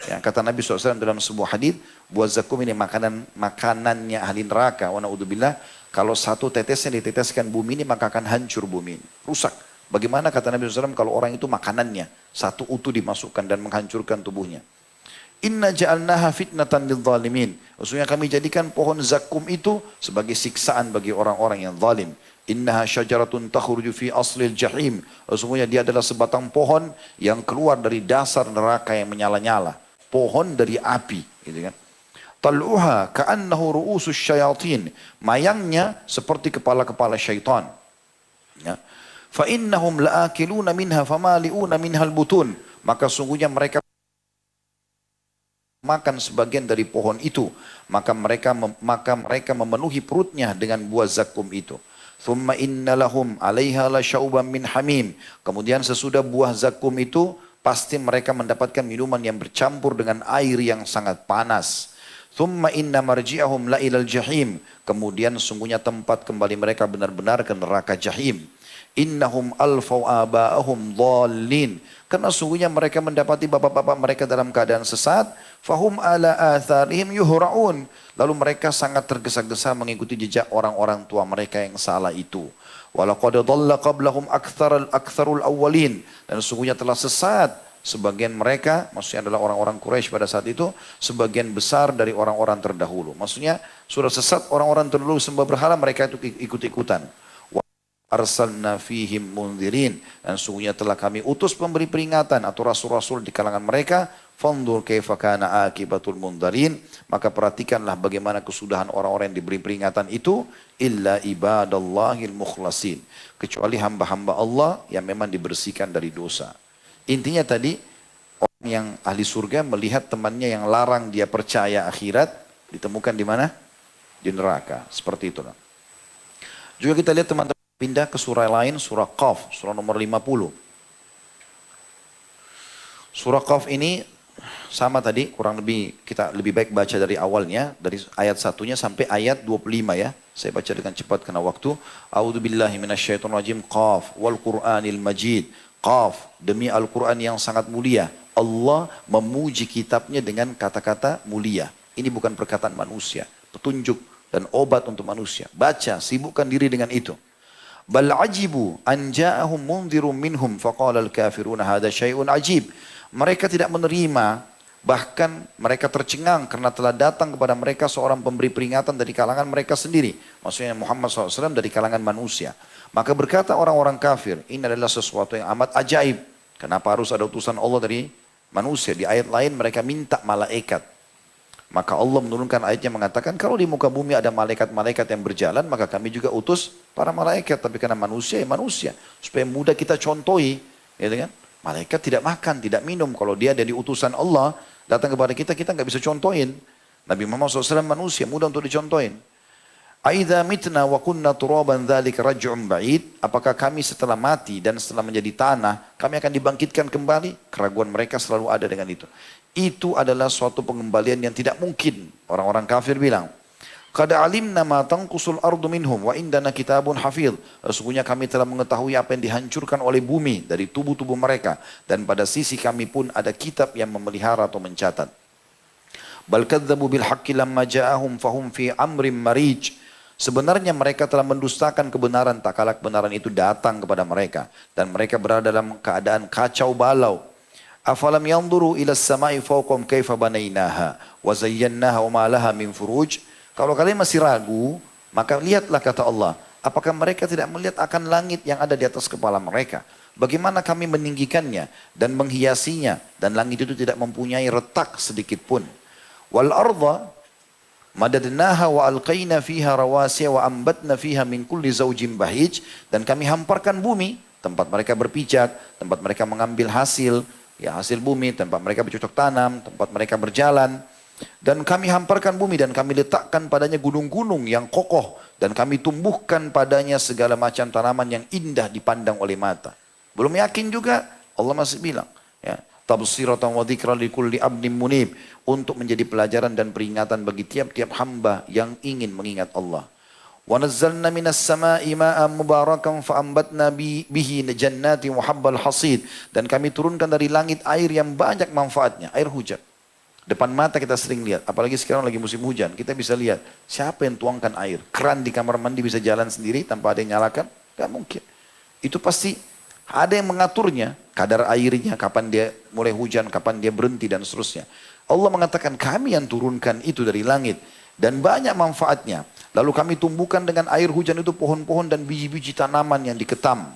Ya, kata Nabi SAW dalam sebuah hadis, buah zakum ini makanannya ahli neraka. Wa na'udzubillah, kalau satu tetesnya diteteskan bumi ini maka akan hancur bumi ini, rusak. Bagaimana kata Nabi SAW kalau orang itu makanannya satu utuh dimasukkan dan menghancurkan tubuhnya. Inna ja'alnaha fitnatan lidh-dhalimin. Maksudnya kami jadikan pohon zakum itu sebagai siksaan bagi orang-orang yang zalim. Innaha syajaratun takhruju fi aslil jahim. Sesungguhnya dia adalah sebatang pohon yang keluar dari dasar neraka yang menyala-nyala. Pohon dari api, gitu kan. Tal'uha ka'annahu ru'usus syayatin. Mayangnya seperti kepala-kepala syaitan. Ya. Fa innahum la'akiluna minha famali'una minhal butun. Maka sungguhnya mereka makan sebagian dari pohon itu, maka mereka memenuhi perutnya dengan buah zakum itu. Thumma inna lahum 'alaiha lasyauban min hamim. Kemudian sesudah buah zakum itu pasti mereka mendapatkan minuman yang bercampur dengan air yang sangat panas. Thumma inna marji'ahum la ilal jahim. Kemudian sungguhnya tempat kembali mereka benar-benar ke neraka jahim. Innahum alfau aba'ahum dhallin. Karena sungguhnya mereka mendapati bapak-bapak mereka dalam keadaan sesat. Fahum ala atharihim yuhra'un. Lalu mereka sangat tergesa-gesa mengikuti jejak orang-orang tua mereka yang salah itu. Walaqad dhalla qablahum aktsarul awwalin. Dan sungguhnya telah sesat sebagian mereka, maksudnya adalah orang-orang Quraisy pada saat itu, sebagian besar dari orang-orang terdahulu. Maksudnya sudah sesat orang-orang terdahulu sembah berhala, mereka itu ikut-ikutan. Arsalna fihim munzirin, dan sungguhnya telah kami utus pemberi peringatan atau rasul-rasul di kalangan mereka. Fandur kaifa kana akibatul munzirin, maka perhatikanlah bagaimana kesudahan orang-orang yang diberi peringatan itu. Illa ibadallahil mukhlasin, kecuali hamba-hamba Allah yang memang dibersihkan dari dosa. Intinya tadi, orang yang ahli surga melihat temannya yang larang dia percaya akhirat ditemukan di mana? Di neraka. Seperti itulah. Juga kita lihat teman-teman, pindah ke surah lain, surah Qaf, surah nomor 50. Surah Qaf ini sama tadi, kurang lebih kita lebih baik baca dari awalnya, dari ayat 1-nya sampai ayat 25 ya. Saya baca dengan cepat karena waktu. A'udzubillahi minasyaitonirrajim. Qaf wal Qur'anil Majid. Qaf, demi Al-Quran yang sangat mulia. Allah memuji kitabnya dengan kata-kata mulia. Ini bukan perkataan manusia, petunjuk dan obat untuk manusia. Baca, sibukkan diri dengan itu. Bal ajibu an ja'ahum munzirum minhum faqala al-kafiruna hadza syai'un ajib. Mereka tidak menerima, bahkan mereka tercengang karena telah datang kepada mereka seorang pemberi peringatan dari kalangan mereka sendiri. Maksudnya Muhammad SAW dari kalangan manusia. Maka berkata orang-orang kafir, ini adalah sesuatu yang amat ajaib. Kenapa harus ada utusan Allah dari manusia? Di ayat lain mereka minta malaikat. Maka Allah menurunkan ayatnya mengatakan, kalau di muka bumi ada malaikat-malaikat yang berjalan, maka kami juga utus para malaikat. Tapi karena manusia ya manusia, supaya mudah kita contohi. Gitu kan? Malaikat tidak makan, tidak minum. Kalau dia dari utusan Allah, datang kepada kita, kita nggak bisa contohin. Nabi Muhammad SAW manusia, mudah untuk dicontohin. Aidha mitna wa kunna turaban dzalika raj'un ba'id. Apakah kami setelah mati dan setelah menjadi tanah, kami akan dibangkitkan kembali? Keraguan mereka selalu ada dengan itu. Itu adalah suatu pengembalian yang tidak mungkin. Orang-orang kafir bilang, qad alimna ma tanqusul ardu minhum wa indana kitabun hafidh. Sesungguhnya kami telah mengetahui apa yang dihancurkan oleh bumi dari tubuh-tubuh mereka, dan pada sisi kami pun ada kitab yang memelihara atau mencatat. Bal kadzdzabu bil haqqi lamma ja'ahum fahum fi amrin marij. Sebenarnya mereka telah mendustakan kebenaran tak kala kebenaran itu datang kepada mereka, dan mereka berada dalam keadaan kacau balau. Afalam yanzuru ila as-sama'i fawqahum kaifa banainaha wa zayyanaha wa ma laha min furuj. Kalau kalian masih ragu, maka lihatlah kata Allah, apakah mereka tidak melihat akan langit yang ada di atas kepala mereka? Bagaimana kami meninggikannya dan menghiasinya, dan langit itu tidak mempunyai retak sedikit pun. Wal arda madadnaha wa alqaina fiha rawasiya wa ambatna fiha min kulli zawjin bahij. Dan kami hamparkan bumi, tempat mereka berpijak, tempat mereka mengambil hasil, ya hasil bumi, tempat mereka bercocok tanam, tempat mereka berjalan. Dan kami hamparkan bumi dan kami letakkan padanya gunung-gunung yang kokoh, dan kami tumbuhkan padanya segala macam tanaman yang indah dipandang oleh mata. Belum yakin juga, Allah masih bilang, ya, tabsiratan wa dzikra likulli abdin munib, untuk menjadi pelajaran dan peringatan bagi tiap-tiap hamba yang ingin mengingat Allah. Wa nazzalna minas sama'i ma'an mubarakan fa ambatna bihi jannatin wa habbal hasid. Dan kami turunkan dari langit air yang banyak manfaatnya, air hujan. Depan mata kita sering lihat, apalagi sekarang lagi musim hujan, kita bisa lihat siapa yang tuangkan air. Keran di kamar mandi bisa jalan sendiri tanpa ada yang nyalakan? Gak mungkin. Itu pasti ada yang mengaturnya, kadar airnya, kapan dia mulai hujan, kapan dia berhenti dan seterusnya. Allah mengatakan kami yang turunkan itu dari langit dan banyak manfaatnya. Lalu kami tumbuhkan dengan air hujan itu pohon-pohon dan biji-biji tanaman yang diketam.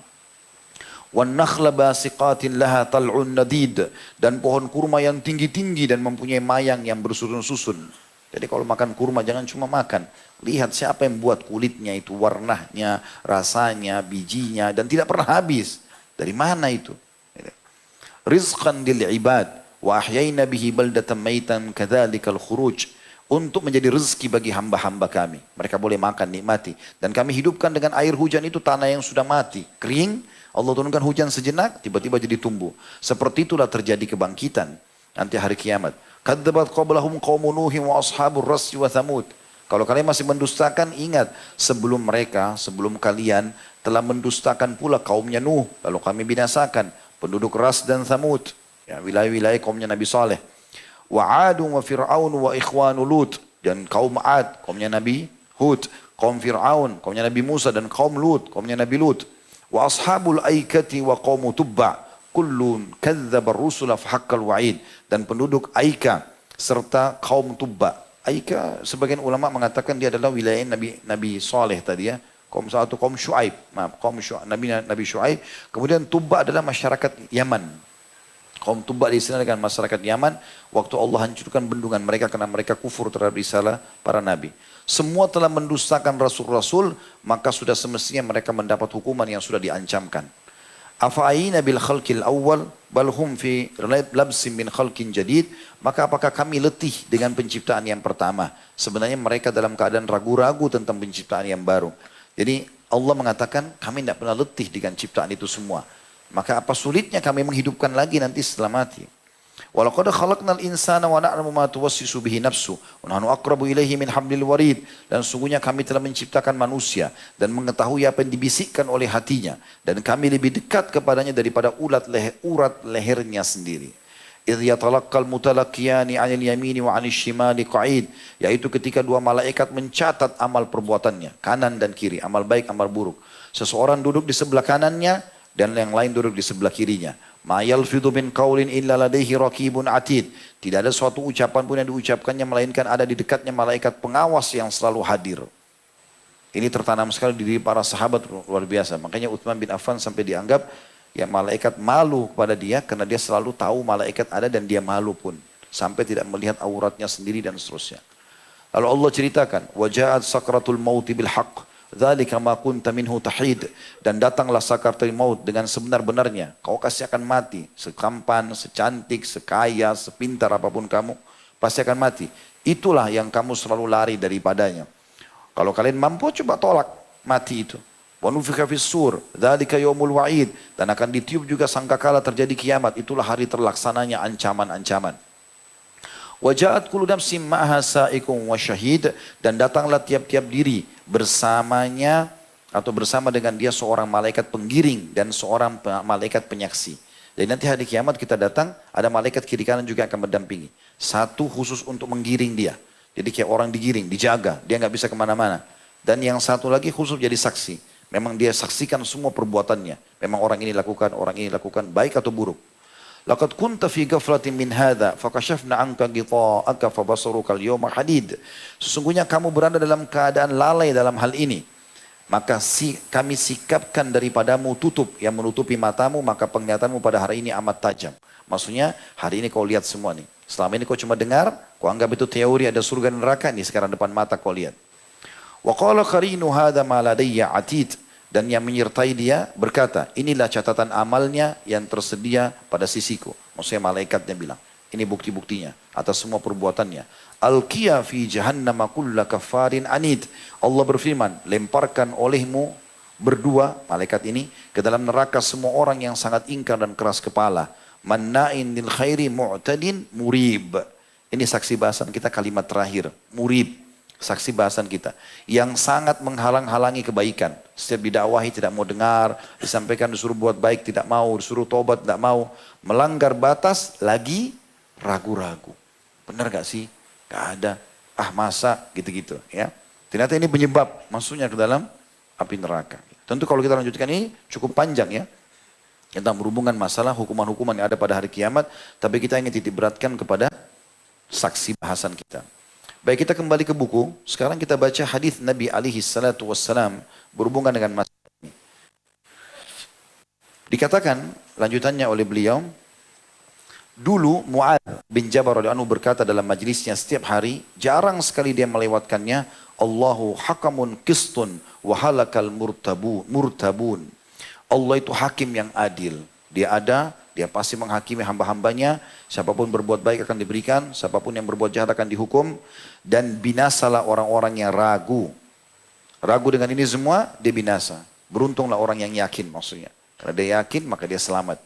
Wan nakhla basiqatin laha tal'un nadid, dan pohon kurma yang tinggi-tinggi dan mempunyai mayang yang bersusun-susun. Jadi kalau makan kurma jangan cuma makan, lihat siapa yang buat kulitnya itu, warnanya, rasanya, bijinya, dan tidak pernah habis. Dari mana itu? Rizqan lil ibad wa ahyayna bihi baldatan maitan kadzalikal khuruj, untuk menjadi rezeki bagi hamba-hamba kami. Mereka boleh makan, nikmati. Dan kami hidupkan dengan air hujan itu tanah yang sudah mati, kering. Allah turunkan hujan sejenak, tiba-tiba jadi tumbuh. Seperti itulah terjadi kebangkitan nanti hari kiamat. Kadzabat qablahum qaumun Nuhin wa ashabur rasy wa Thamud. Kalau kalian masih mendustakan, ingat sebelum mereka, sebelum kalian telah mendustakan pula kaumnya Nuh, lalu kami binasakan penduduk Ras dan Thamud, ya, wilayah-wilayah kaumnya Nabi Saleh. Wa 'Adun wa Fir'aun wa ikhwanu Lut, dan kaum 'Ad, kaumnya Nabi Hud, kaum Fir'aun, kaumnya Nabi Musa, dan kaum Lut, kaumnya Nabi Lut. Wa ashabul aikati wa qaumu Tubba, kullun kadzdzaba ar-rusula fahaqqal wa'id, dan penduduk Aika serta kaum Tubba. Aika sebagian ulama mengatakan dia adalah wilayah Nabi Saleh tadi, ya. Kaum satu kaum Syuaib, Nabi Syuaib. Kemudian Tubba adalah masyarakat Yaman. Kaum Tubba di sana dengan masyarakat Yaman waktu Allah hancurkan bendungan mereka karena mereka kufur terhadap risalah para nabi. Semua telah mendustakan rasul-rasul, maka sudah semestinya mereka mendapat hukuman yang sudah diancamkan. Afa'ayna bil khalqil awwal bal hum fi labsin min khalqin jadid, maka apakah kami letih dengan penciptaan yang pertama? Sebenarnya mereka dalam keadaan ragu-ragu tentang penciptaan yang baru. Jadi Allah mengatakan kami tidak pernah letih dengan ciptaan itu semua. Maka apa sulitnya kami menghidupkan lagi nanti setelah mati. Walaqad khalaqnal insana wa na'lamu ma tuwassisu bihi nafsu wa nahnu aqrabu ilaihi min hablil warid, dan sungguhnya kami telah menciptakan manusia dan mengetahui apa yang dibisikkan oleh hatinya, dan kami lebih dekat kepadanya daripada urat lehernya sendiri. Idh yatalaqqal mutalaqqiyani 'anil yamini wa 'anil shimali qa'id, yaitu ketika dua malaikat mencatat amal perbuatannya, kanan dan kiri, amal baik, amal buruk. Seseorang duduk di sebelah kanannya dan yang lain duduk di sebelah kirinya. Ma yalfidhu min qaulin illa ladaihi raqibun atid. Tidak ada suatu ucapan pun yang diucapkannya melainkan ada di dekatnya malaikat pengawas yang selalu hadir. Ini tertanam sekali di diri para sahabat, luar biasa. Makanya Utsman bin Affan sampai dianggap ya malaikat malu kepada dia karena dia selalu tahu malaikat ada dan dia malu pun. Sampai tidak melihat auratnya sendiri dan seterusnya. Lalu Allah ceritakan, waja'at sakratul mauti bil haqq. Dzalika ma kunta minhu tahid, dan datanglah sakaratul maut dengan sebenar-benarnya. Kau pasti akan mati, sekampan, secantik, sekaya, sepintar apapun kamu, pasti akan mati. Itulah yang kamu selalu lari daripadanya. Kalau kalian mampu, coba tolak mati itu. Wa nufikha fis sur, dzalika yaumul wa'id, dan akan ditiup juga sangkakala terjadi kiamat. Itulah hari terlaksananya ancaman-ancaman. Wajaat kullu nafsin ma'aha sa'iqun wa syahid, dan datanglah tiap-tiap diri bersamanya atau bersama dengan dia seorang malaikat penggiring dan seorang malaikat penyaksi. Jadi nanti hari kiamat kita datang, ada malaikat kiri kanan juga akan mendampingi. Satu khusus untuk menggiring dia. Jadi kayak orang digiring, dijaga, dia nggak bisa kemana-mana. Dan yang satu lagi khusus jadi saksi. Memang dia saksikan semua perbuatannya. Memang orang ini lakukan baik atau buruk. Laqad kunta fi ghaflatin min hadza fakashafna 'anka ghita'aka fabasaruka al-yawma hadid. Sesungguhnya kamu berada dalam keadaan lalai dalam hal ini. Maka kami sikapkan daripadamu tutup yang menutupi matamu, maka penglihatanmu pada hari ini amat tajam. Maksudnya hari ini kau lihat semua nih. Selama ini kau cuma dengar, kau anggap itu teori ada surga dan neraka, nih sekarang depan mata kau lihat. Wa qala qarinu hadza ma ladayya atid. Dan yang menyertai dia berkata, inilah catatan amalnya yang tersedia pada sisiku. Maksudnya malaikatnya bilang, ini bukti-buktinya atas semua perbuatannya. Alqiya fi jahannama kulla kafarin anid. Allah berfirman, lemparkan olehmu berdua, malaikat ini, ke dalam neraka semua orang yang sangat ingkar dan keras kepala. Manna'in lil khairi mu'tadin murib. Ini saksi bahasan kita kalimat terakhir, murib. Saksi bahasan kita yang sangat menghalang-halangi kebaikan. Setiap didakwahi tidak mau dengar, disampaikan disuruh buat baik tidak mau, disuruh tobat tidak mau, melanggar batas lagi ragu-ragu. Benar gak sih? Gak ada. Ah masa gitu-gitu ya. Ternyata ini penyebab masuknya ke dalam api neraka. Tentu kalau kita lanjutkan ini cukup panjang ya. Tentang berhubungan masalah hukuman-hukuman yang ada pada hari kiamat. Tapi kita ingin titik beratkan kepada saksi bahasan kita. Baik, kita kembali ke buku. Sekarang kita baca hadis Nabi alaihi salatu wassalam berhubungan dengan masalah ini. Dikatakan lanjutannya oleh beliau, dulu Mu'ad bin Jabal radhiyallahu anhu berkata dalam majlisnya setiap hari, jarang sekali dia melewatkannya, Allahu hakamun qistun wa halakal murtabun. Allah itu hakim yang adil. Dia ada, dia pasti menghakimi hamba-hambanya. Siapapun berbuat baik akan diberikan, siapapun yang berbuat jahat akan dihukum. Dan binasalah orang-orang yang ragu. Ragu dengan ini semua, dia binasa. Beruntunglah orang yang yakin maksudnya. Karena dia yakin, maka dia selamat.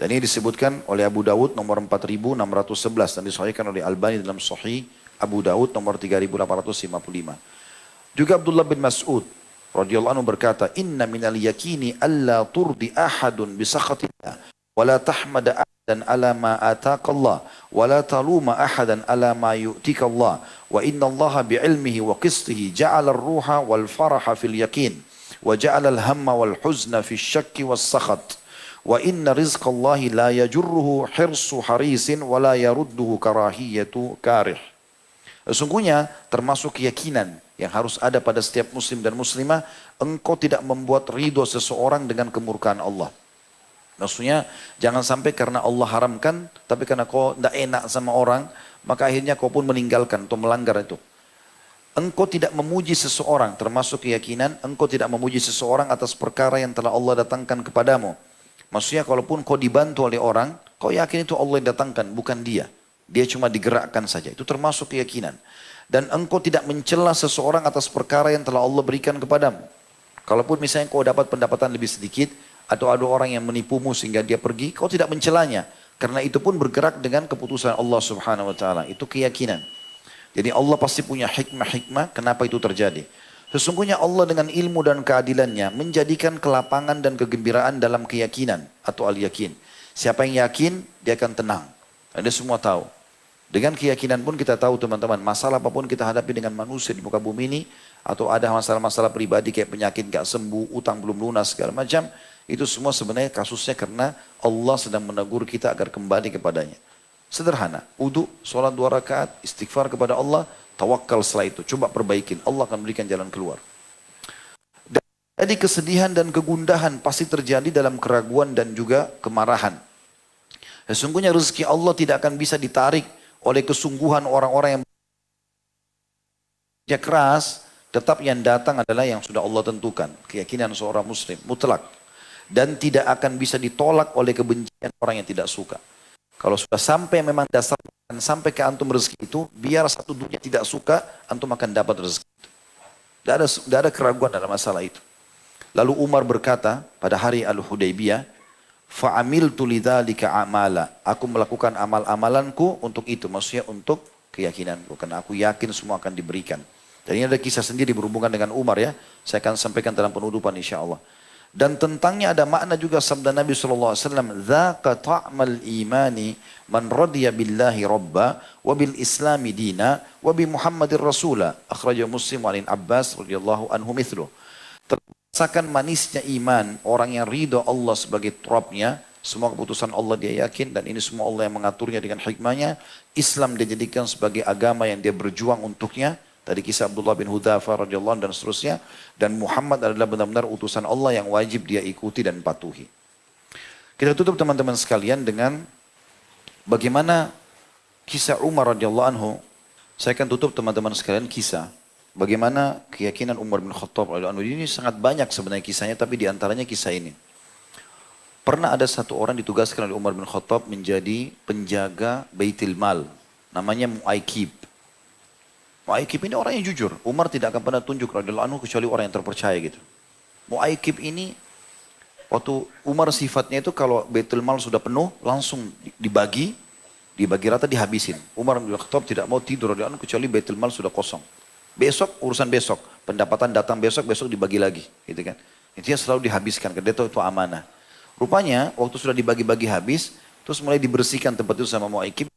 Dan ini disebutkan oleh Abu Dawud nomor 4611 dan disahihkan oleh Albani dalam Sahih Abu Dawud nomor 3855. Juga Abdullah bin Mas'ud radhiyallahu anhu berkata, "Inna minal yakini alla turdi ahadun bi sakhatillah wa la tahmada ahadan ala ma ataqallah wa la taluma ahadan ala ma yu'tikallah wa inna Allah bi ilmihi wa qistihi ja'ala ar-ruha wal faraha fil yakin wa ja'ala al-hamma wal huzna fi syakki was sakhat." Wa inna rizqallahi la yajurruhu hirsu harisin wa la yarudduhu karahiyatu karih. Sesungguhnya termasuk keyakinan yang harus ada pada setiap muslim dan muslimah, engkau tidak membuat ridho seseorang dengan kemurkaan Allah. Maksudnya jangan sampai karena Allah haramkan, tapi karena kau tidak enak sama orang, maka akhirnya kau pun meninggalkan atau melanggar itu. Engkau tidak memuji seseorang, termasuk keyakinan, engkau tidak memuji seseorang atas perkara yang telah Allah datangkan kepadamu. Maksudnya kalaupun kau dibantu oleh orang, kau yakin itu Allah yang datangkan, bukan dia. Dia cuma digerakkan saja. Itu termasuk keyakinan. Dan engkau tidak mencela seseorang atas perkara yang telah Allah berikan kepadamu. Kalaupun misalnya kau dapat pendapatan lebih sedikit, atau ada orang yang menipumu sehingga dia pergi, kau tidak mencelanya. Karena itu pun bergerak dengan keputusan Allah subhanahu wa ta'ala. Itu keyakinan. Jadi Allah pasti punya hikmah-hikmah kenapa itu terjadi. Sesungguhnya Allah dengan ilmu dan keadilannya menjadikan kelapangan dan kegembiraan dalam keyakinan atau al-yakin. Siapa yang yakin, dia akan tenang. Dan dia semua tahu. Dengan keyakinan pun kita tahu teman-teman, masalah apapun kita hadapi dengan manusia di muka bumi ini, atau ada masalah-masalah pribadi kayak penyakit gak sembuh, utang belum lunas, segala macam, itu semua sebenarnya kasusnya karena Allah sedang menegur kita agar kembali kepadanya. Sederhana, wudu, sholat 2 rakaat, istighfar kepada Allah, tawakal setelah itu. Coba perbaikin. Allah akan berikan jalan keluar. Dan jadi kesedihan dan kegundahan pasti terjadi dalam keraguan dan juga kemarahan. Sesungguhnya rezeki Allah tidak akan bisa ditarik oleh kesungguhan orang-orang yang bekerja keras. Tetap yang datang adalah yang sudah Allah tentukan. Keyakinan seorang muslim, mutlak. Dan tidak akan bisa ditolak oleh kebencian orang yang tidak suka. Kalau sudah sampai memang dasar sampai ke antum rezeki itu, biar satu dunia tidak suka, antum akan dapat rezeki itu. Tidak ada keraguan dalam masalah itu. Lalu Umar berkata pada hari Al-Hudaybiyah, "Fa'amiltu lidzalika amala." Aku melakukan amal-amalanku untuk itu, maksudnya untuk keyakinanku, karena aku yakin semua akan diberikan. Dan ini ada kisah sendiri berhubungan dengan Umar ya. Saya akan sampaikan dalam penutupan insyaAllah. Dan tentangnya ada makna juga sabda Nabi SAW. "Dzaka ta'mal imani man radiya billahi rabba wa bil islami dina wa bi Muhammadir rasula." Akhrajahu Muslim wa an Abbas radhiyallahu anhu mithluh. Terasakan manisnya iman orang yang ridho Allah sebagai Rabbnya. Semua keputusan Allah dia yakin dan ini semua Allah yang mengaturnya dengan hikmahnya. Islam dia jadikan sebagai agama yang dia berjuang untuknya. Tadi kisah Abdullah bin Hudzaifah radhiyallahu anhu dan seterusnya. Dan Muhammad adalah benar-benar utusan Allah yang wajib dia ikuti dan patuhi. Kita tutup teman-teman sekalian dengan bagaimana kisah Umar radhiyallahu anhu. Saya akan tutup teman-teman sekalian kisah. Bagaimana keyakinan Umar bin Khattab radhiyallahu anhu. Ini sangat banyak sebenarnya kisahnya, tapi diantaranya kisah ini. Pernah ada satu orang ditugaskan oleh Umar bin Khattab menjadi penjaga Baitul Mal. Namanya Mu'aikib. Mu'aikib ini orang yang jujur. Umar tidak akan pernah tunjuk radhiyallahu anhu kecuali orang yang terpercaya gitu. Mu'aikib ini waktu Umar sifatnya itu kalau Baitul Mal sudah penuh langsung dibagi rata dihabisin. Umar bin Khattab tidak mau tidur radhiyallahu anhu kecuali Baitul Mal sudah kosong. Besok urusan besok, pendapatan datang besok dibagi lagi, gitu kan. Intinya selalu dihabiskan karena dia tahu itu amanah. Rupanya waktu sudah dibagi-bagi habis, terus mulai dibersihkan tempat itu sama Mu'aikib.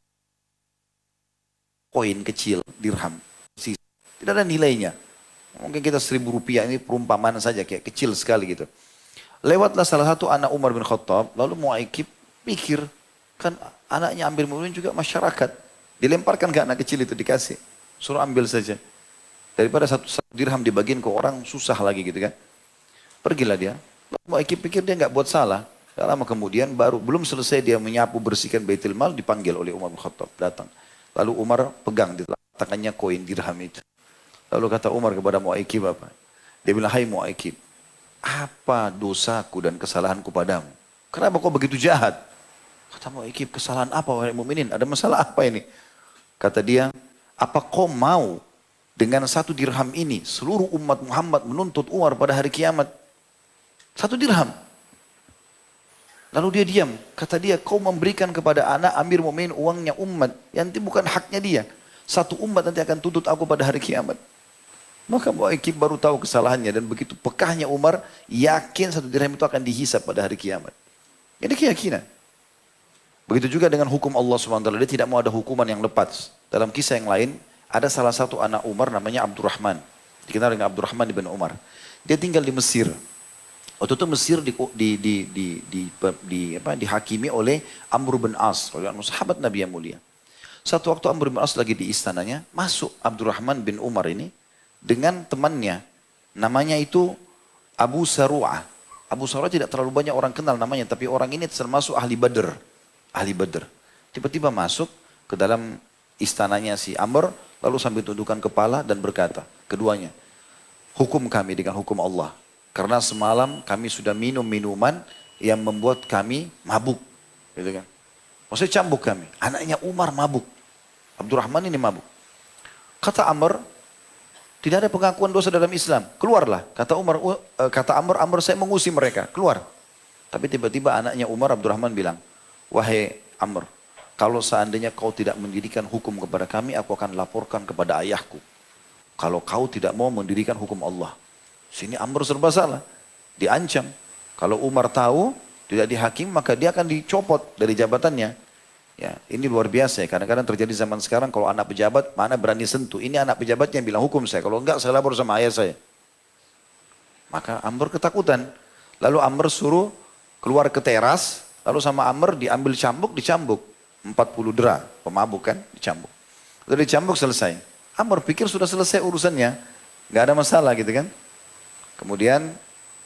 Koin kecil, dirham. Tidak ada nilainya. Mungkin kita 1.000 rupiah ini perumpamaan saja, kayak kecil sekali gitu. Lewatlah salah satu anak Umar bin Khattab, lalu Mu'aikib pikir, kan anaknya Amir Mu'minin juga masyarakat. Dilemparkan ke anak kecil itu dikasih. Suruh ambil saja. Daripada satu dirham dibagiin ke orang susah lagi gitu kan. Pergilah dia. Mu'aikib pikir dia nggak buat salah. Gak lama kemudian baru belum selesai dia menyapu bersihkan Baitul Mal dipanggil oleh Umar bin Khattab datang. Lalu Umar pegang di tangannya koin dirham itu. Lalu kata Umar kepada Mu'aikib apa? Dia bilang, hai Mu'aikib, apa dosaku dan kesalahanku padamu? Kenapa kau begitu jahat? Kata Mu'aikib, kesalahan apa wahai mukminin? Ada masalah apa ini? Kata dia, apa kau mau dengan 1 dirham ini seluruh umat Muhammad menuntut Umar pada hari kiamat? 1 dirham. Lalu dia diam. Kata dia, kau memberikan kepada anak Amir Mu'minin uangnya umat. Yang bukan haknya dia. 1 umat nanti akan tuntut aku pada hari kiamat. Maka Mu'aikib baru tahu kesalahannya. Dan begitu pekahnya Umar, yakin 1 dirham itu akan dihisap pada hari kiamat. Ini keyakinan. Begitu juga dengan hukum Allah SWT. Dia tidak mau ada hukuman yang lepas. Dalam kisah yang lain, ada salah satu anak Umar namanya Abdurrahman. Dikenal dengan Abdurrahman ibn Umar. Dia tinggal di Mesir. Waktu itu Mesir dihakimi oleh Amr bin As, sahabat Nabi yang mulia. Satu waktu Amr bin As lagi di istananya, masuk Abdurrahman bin Umar ini dengan temannya. Namanya itu Abu Saru'ah. Abu Saru'ah tidak terlalu banyak orang kenal namanya, tapi orang ini termasuk ahli Badr. Ahli Badr. Tiba-tiba masuk ke dalam istananya si Amr, lalu sambil tundukkan kepala dan berkata, keduanya, hukum kami dengan hukum Allah. Karena semalam kami sudah minum minuman yang membuat kami mabuk. Gitu kan. Maksudnya cambuk kami. Anaknya Umar mabuk. Abdurrahman ini mabuk. Kata Amr, tidak ada pengakuan dosa dalam Islam. Keluarlah. Kata Amr, Amr saya mengusir mereka. Keluar. Tapi tiba-tiba anaknya Umar, Abdurrahman bilang, wahai Amr, kalau seandainya kau tidak mendirikan hukum kepada kami, aku akan laporkan kepada ayahku. Kalau kau tidak mau mendirikan hukum Allah. Sini Amr serba salah. Diancam. Kalau Umar tahu tidak dihakim maka dia akan dicopot dari jabatannya. Ya, ini luar biasa ya. Kadang-kadang terjadi zaman sekarang kalau anak pejabat mana berani sentuh. Ini anak pejabatnya yang bilang hukum saya. Kalau enggak saya lapor sama ayah saya. Maka Amr ketakutan. Lalu Amr suruh keluar ke teras. Lalu sama Amr diambil cambuk, dicambuk. 40 dera. Pemabuk kan, dicambuk. Lalu dicambuk selesai. Amr pikir sudah selesai urusannya. Nggak ada masalah gitu kan. Kemudian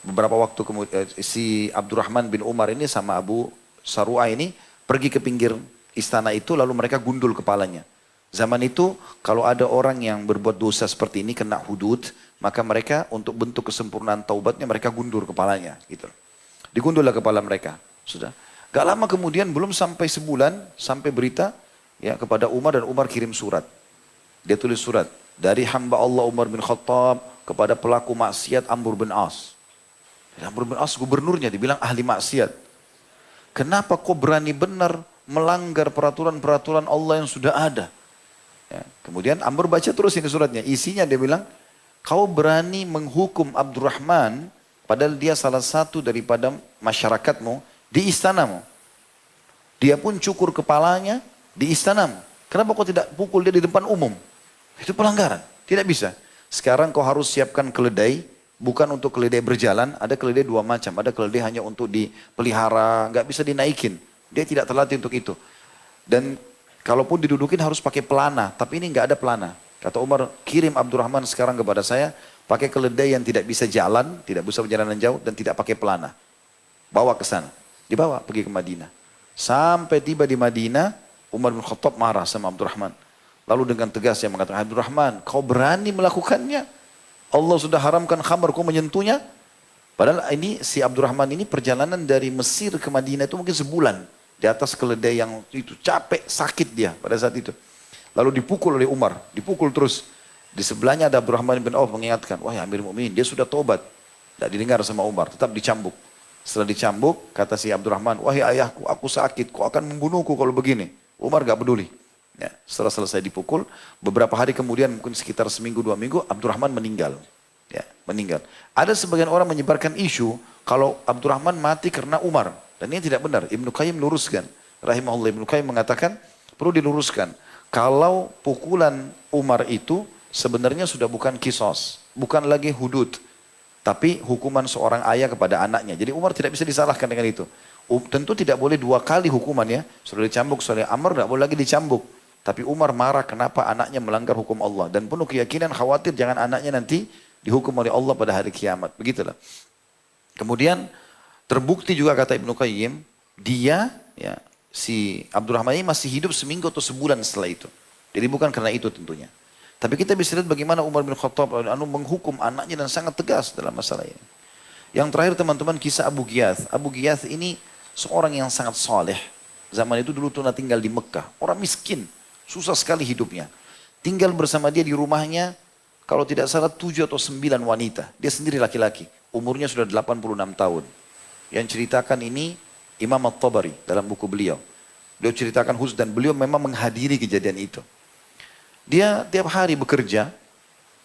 beberapa waktu kemudian si Abdurrahman bin Umar ini sama Abu Saru'ah ini pergi ke pinggir istana itu lalu mereka gundul kepalanya. Zaman itu kalau ada orang yang berbuat dosa seperti ini kena hudud, maka mereka untuk bentuk kesempurnaan taubatnya mereka gundur kepalanya gitu. Digundullah kepala mereka. Sudah. Gak lama kemudian belum sampai sebulan sampai berita ya kepada Umar dan Umar kirim surat. Dia tulis surat dari hamba Allah Umar bin Khattab kepada pelaku maksiat Amr bin As. Amr bin As gubernurnya dibilang ahli maksiat. Kenapa kau berani benar melanggar peraturan-peraturan Allah yang sudah ada? Ya. Kemudian Amr baca terus ini suratnya. Isinya dia bilang, kau berani menghukum Abdurrahman padahal dia salah satu daripada masyarakatmu di istanamu. Dia pun cukur kepalanya di istanamu. Kenapa kau tidak pukul dia di depan umum? Itu pelanggaran. Tidak bisa. Sekarang kau harus siapkan keledai, bukan untuk keledai berjalan, ada keledai 2 macam. Ada keledai hanya untuk dipelihara, nggak bisa dinaikin. Dia tidak terlatih untuk itu. Dan kalaupun didudukin harus pakai pelana, tapi ini nggak ada pelana. Kata Umar, kirim Abdurrahman sekarang kepada saya, pakai keledai yang tidak bisa jalan, tidak bisa perjalanan jauh, dan tidak pakai pelana. Bawa ke sana. Dibawa, pergi ke Madinah. Sampai tiba di Madinah, Umar bin Khattab marah sama Abdurrahman. Lalu dengan tegas dia mengatakan, Abdurrahman, kau berani melakukannya? Allah sudah haramkan khamar, kau menyentuhnya? Padahal ini si Abdurrahman ini perjalanan dari Mesir ke Madinah itu mungkin sebulan. Di atas keledai yang itu capek, sakit dia pada saat itu. Lalu dipukul oleh Umar, dipukul terus. Di sebelahnya ada Abdurrahman bin Auf mengingatkan, wah Amir Mu'minin, dia sudah tobat. Tidak didengar sama Umar, tetap dicambuk. Setelah dicambuk, kata si Abdurrahman, wahai ayahku, aku sakit, kau akan membunuhku kalau begini. Umar gak peduli. Ya, setelah selesai dipukul, beberapa hari kemudian mungkin sekitar seminggu 2 minggu Abdurrahman meninggal. Ya, meninggal. Ada sebagian orang menyebarkan isu kalau Abdurrahman mati karena Umar dan ini tidak benar. Ibnu Qayyim meluruskan. Rahimahullah Ibnu Qayyim mengatakan perlu diluruskan. Kalau pukulan Umar itu sebenarnya sudah bukan kisos, bukan lagi hudud, tapi hukuman seorang ayah kepada anaknya. Jadi Umar tidak bisa disalahkan dengan itu. Tentu tidak boleh 2 kali hukuman ya. Sudah dicambuk oleh Amr, tidak boleh lagi dicambuk. Tapi Umar marah kenapa anaknya melanggar hukum Allah. Dan penuh keyakinan khawatir jangan anaknya nanti dihukum oleh Allah pada hari kiamat. Begitulah. Kemudian terbukti juga kata Ibnu Qayyim, dia ya, si Abdurrahman ini masih hidup seminggu atau sebulan setelah itu. Jadi bukan karena itu tentunya. Tapi kita bisa lihat bagaimana Umar bin Khattab menghukum anaknya dan sangat tegas dalam masalah ini. Yang terakhir teman-teman kisah Abu Ghiyath. Abu Ghiyath ini seorang yang sangat saleh. Zaman itu dulu tuh tinggal di Mekah. Orang miskin. Susah sekali hidupnya. Tinggal bersama dia di rumahnya, kalau tidak salah 7 atau 9 wanita. Dia sendiri laki-laki. Umurnya sudah 86 tahun. Yang ceritakan ini Imam At-Tabari dalam buku beliau. Beliau ceritakan khusus dan beliau memang menghadiri kejadian itu. Dia tiap hari bekerja.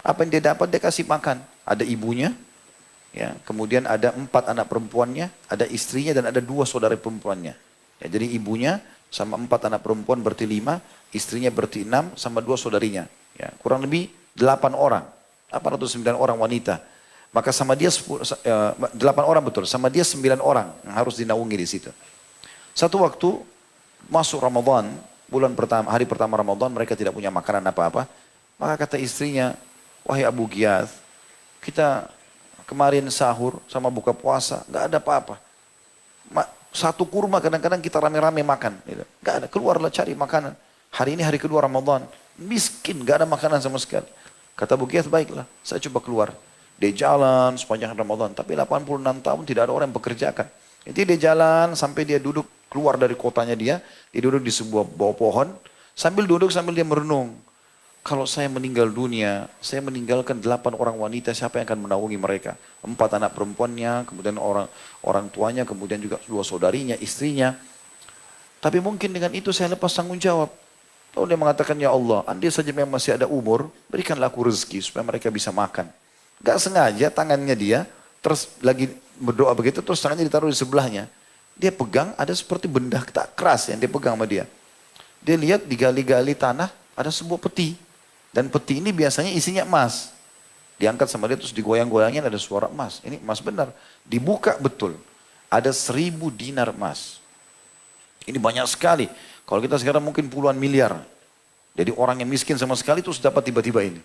Apa yang dia dapat dia kasih makan. Ada ibunya. Ya, kemudian ada 4 anak perempuannya. Ada istrinya dan ada 2 saudara perempuannya. Ya, jadi ibunya sama 4 anak perempuan berarti 5, istrinya berarti 6, sama 2 saudarinya. Ya, kurang lebih 8 orang, 8 atau 9 orang wanita. Maka sama dia 8 orang betul, sama dia 9 orang yang harus dinaungi di situ. Satu waktu masuk Ramadan, bulan pertama, hari pertama Ramadan mereka tidak punya makanan apa-apa. Maka kata istrinya, wahai Abu Ghiyath, kita kemarin sahur sama buka puasa, nggak ada apa-apa. Satu kurma kadang-kadang kita rame-rame makan. Gitu. Gak ada, keluarlah cari makanan. Hari ini hari kedua Ramadan. Miskin, gak ada makanan sama sekali. Kata Abu Ghiyath, baiklah, saya coba keluar. Dia jalan sepanjang Ramadan. Tapi 86 tahun tidak ada orang yang bekerjakan. Jadi dia jalan sampai dia duduk keluar dari kotanya dia. Dia duduk di sebuah bawah pohon. Sambil duduk sambil dia merenung. Kalau saya meninggal dunia, saya meninggalkan 8 orang wanita, siapa yang akan menaungi mereka? 4 anak perempuannya, kemudian orang tuanya, kemudian juga 2 saudarinya, istrinya. Tapi mungkin dengan itu saya lepas tanggung jawab. Lalu dia mengatakan, ya Allah, andai saja memang masih ada umur, berikanlah aku rezeki supaya mereka bisa makan. Gak sengaja tangannya dia, terus lagi berdoa begitu, terus tangannya ditaruh di sebelahnya. Dia pegang, ada seperti benda tak keras yang dia pegang sama dia. Dia lihat di gali-gali tanah, ada sebuah peti. Dan peti ini biasanya isinya emas. Diangkat sama dia terus digoyang-goyangin ada suara emas. Ini emas benar. Dibuka betul. Ada 1000 dinar emas. Ini banyak sekali. Kalau kita sekarang mungkin puluhan miliar. Jadi orang yang miskin sama sekali terus dapat tiba-tiba ini.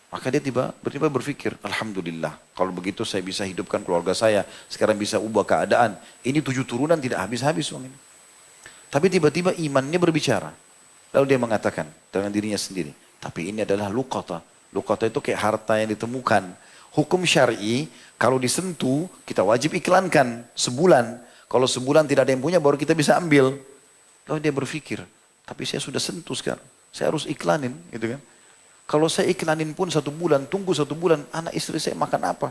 Maka dia tiba-tiba berpikir, Alhamdulillah. Kalau begitu saya bisa hidupkan keluarga saya. Sekarang bisa ubah keadaan. Ini 7 turunan tidak habis-habis uang ini. Tapi tiba-tiba imannya berbicara. Lalu dia mengatakan dengan dirinya sendiri. Tapi ini adalah luqata. Luqata itu kayak harta yang ditemukan. Hukum syar'i, kalau disentuh, kita wajib iklankan sebulan. Kalau sebulan tidak ada yang punya, baru kita bisa ambil. Lalu dia berpikir, tapi saya sudah sentuh sekarang. Saya harus iklanin, gitu kan. Kalau saya iklanin pun 1 bulan, tunggu 1 bulan, anak istri saya makan apa?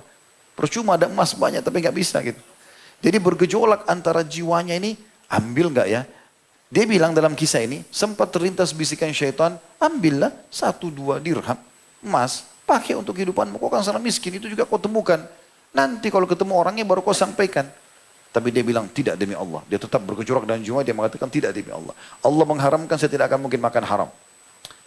Percuma ada emas banyak, tapi nggak bisa gitu. Jadi bergejolak antara jiwanya ini, ambil nggak ya? Dia bilang dalam kisah ini, sempat terlintas bisikan syaitan, ambillah 1-2 dirham emas, pakai untuk kehidupanmu, kau kan sangat miskin, itu juga kau temukan. Nanti kalau ketemu orangnya baru kau sampaikan. Tapi dia bilang, tidak demi Allah. Dia tetap bergejolak dan jiwa, dia mengatakan tidak demi Allah. Allah mengharamkan, saya tidak akan mungkin makan haram.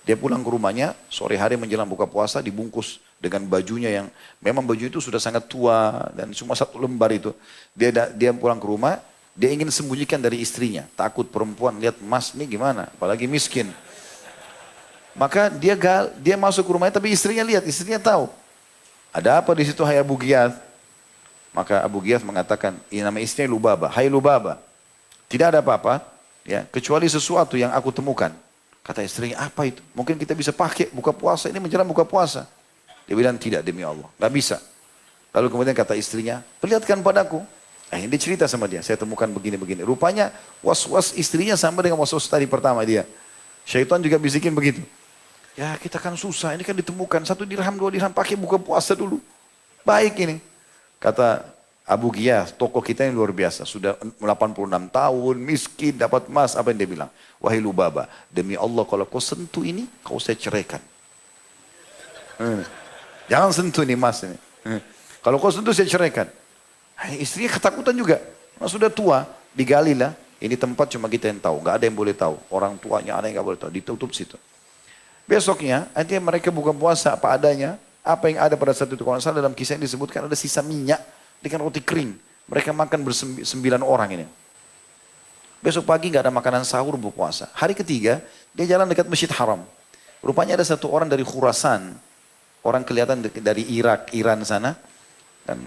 Dia pulang ke rumahnya, sore hari menjelang buka puasa, dibungkus dengan bajunya yang, memang baju itu sudah sangat tua, dan cuma 1 lembar itu. Dia pulang ke rumah, dia ingin sembunyikan dari istrinya. Takut perempuan lihat emas nih gimana. Apalagi miskin. Maka dia masuk ke rumahnya tapi istrinya lihat. Istrinya tahu. Ada apa di situ hai Abu Ghiyath? Maka Abu Ghiyath mengatakan. Ini nama istrinya Lubaba. Hai Lubaba. Tidak ada apa-apa. Ya, kecuali sesuatu yang aku temukan. Kata istrinya apa itu? Mungkin kita bisa pakai buka puasa. Ini menjelang buka puasa. Dia bilang tidak demi Allah. Gak bisa. Lalu kemudian kata istrinya. Perlihatkan padaku. Ini dia cerita sama dia, saya temukan begini-begini. Rupanya was-was istrinya sama dengan was-was tadi pertama dia. Syaitan juga bisikin begitu. Ya kita kan susah, ini kan ditemukan 1 dirham 2 dirham pakai buka puasa dulu. Baik ini. Kata Abu Ghiyath, tokoh kita yang luar biasa. Sudah 86 tahun, miskin, dapat emas. Apa yang dia bilang? Wahai Lubaba, demi Allah kalau kau sentuh ini, kau saya ceraikan. Jangan sentuh ini emas ini. Kalau kau sentuh saya ceraikan. Istrinya ketakutan juga. Sudah tua, digalilah. Ini tempat cuma kita yang tahu. Gak ada yang boleh tahu. Orang tuanya, anak yang gak boleh tahu. Ditutup situ. Besoknya, artinya mereka buka puasa apa adanya. Apa yang ada pada saat itu. Kalau salah dalam kisah yang disebutkan ada sisa minyak dengan roti kering. Mereka makan ber9 orang ini. Besok pagi nggak ada makanan sahur, berpuasa. Hari ketiga, dia jalan dekat Masjid Haram. Rupanya ada satu orang dari Khurasan. Orang kelihatan dari Irak, Iran sana. Dan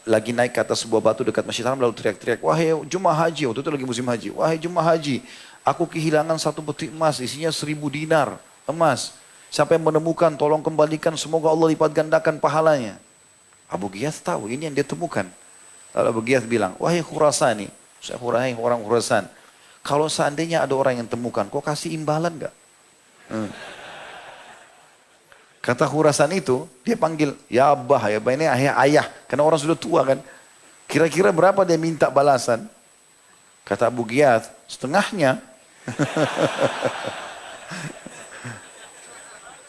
lagi naik ke atas sebuah batu dekat Masjid Haram lalu teriak-teriak, wahai jemaah haji, waktu itu lagi musim haji, wahai jemaah haji, aku kehilangan satu peti emas, isinya 1000 dinar emas. Siapa yang menemukan, tolong kembalikan, semoga Allah lipat gandakan pahalanya. Abu Ghiyath tahu, ini yang dia temukan. Lalu Abu Ghiyath bilang, wahai Khurasani, saya orang Khurasan, kalau seandainya ada orang yang temukan, kau kasih imbalan gak? Kata Khurasan itu, dia panggil, ya Abah, ya Abah, ini ayah, karena orang sudah tua kan. Kira-kira berapa dia minta balasan? Kata Abu Ghiyath, setengahnya.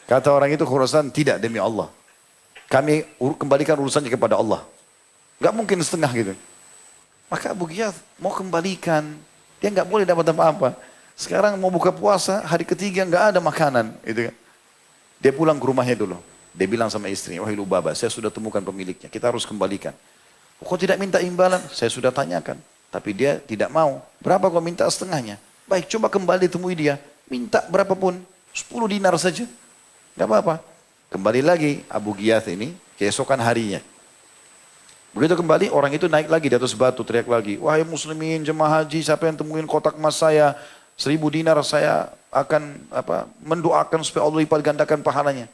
Kata orang itu Khurasan, tidak demi Allah. Kami kembalikan urusannya kepada Allah. Gak mungkin setengah gitu. Maka Abu Ghiyath mau kembalikan, dia gak boleh dapat apa-apa. Sekarang mau buka puasa, hari ketiga gak ada makanan. Gitu kan. Dia pulang ke rumahnya dulu. Dia bilang sama istrinya, wahai Lubaba, saya sudah temukan pemiliknya, kita harus kembalikan. Kok tidak minta imbalan? Saya sudah tanyakan. Tapi dia tidak mau. Berapa kau minta? Setengahnya. Baik, coba kembali temui dia. Minta berapapun. 10 dinar saja. Gak apa-apa. Kembali lagi Abu Ghiyath ini, keesokan harinya. Begitu kembali, orang itu naik lagi di atas batu, teriak lagi. Wahai muslimin, jemaah haji, siapa yang temuin kotak emas saya? 1000 dinar saya akan mendoakan supaya Allah lipat gandakan pahalanya.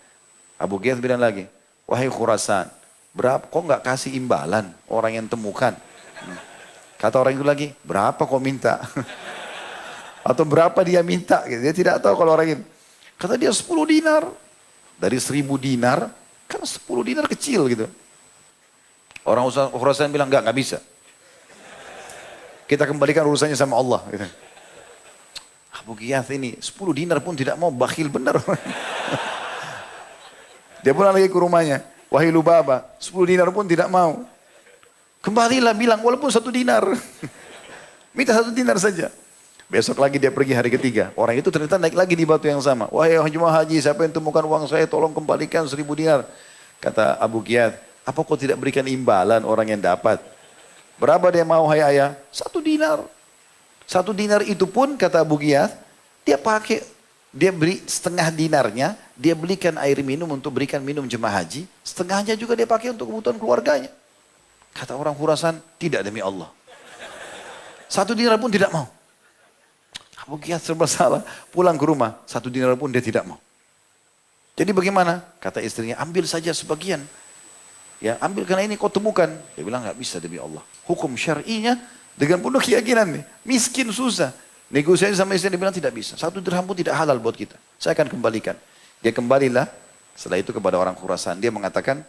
Abu Ghiyath bilang lagi, wahai Khurasan, berapa kok nggak kasih imbalan orang yang temukan? Kata orang itu lagi, berapa kau minta? Atau berapa dia minta? Dia tidak tahu kalau orang itu. Kata dia 10 dinar. Dari 1000 dinar, kan 10 dinar kecil gitu. Orang Khurasan bilang, nggak bisa. Kita kembalikan urusannya sama Allah. Gitu. Abu Ghiyath ini 10 dinar pun tidak mau, bakhil benar. Dia pulang lagi ke rumahnya. Wahai Lubaba, 10 dinar pun tidak mau. Kembalilah bilang, walaupun 1 dinar. Minta 1 dinar saja. Besok lagi dia pergi hari ketiga. Orang itu ternyata naik lagi di batu yang sama. Wahai jemaah haji, siapa yang temukan uang saya, tolong kembalikan 1000 dinar. Kata Abu Ghiyath, apa kau tidak berikan imbalan orang yang dapat? Berapa dia mau, hai ayah? 1 dinar. 1 dinar itu pun, kata Abu Ghiyath, dia beri setengah dinarnya, dia belikan air minum untuk berikan minum jemaah haji, setengahnya juga dia pakai untuk kebutuhan keluarganya. Kata orang Khurasan, tidak demi Allah. 1 dinar pun tidak mau. Abu Ghiyath serba salah, pulang ke rumah, 1 dinar pun dia tidak mau. Jadi bagaimana? Kata istrinya, ambil saja sebagian. Ya, ambil karena ini kau temukan. Dia bilang, nggak bisa demi Allah. Hukum syar'inya, dengan penuh keyakinan nih, miskin susah. Negosiasi sama istri dia bilang tidak bisa. 1 dirham pun tidak halal buat kita. Saya akan kembalikan. Dia kembalilah setelah itu kepada orang Khurasan. Dia mengatakan,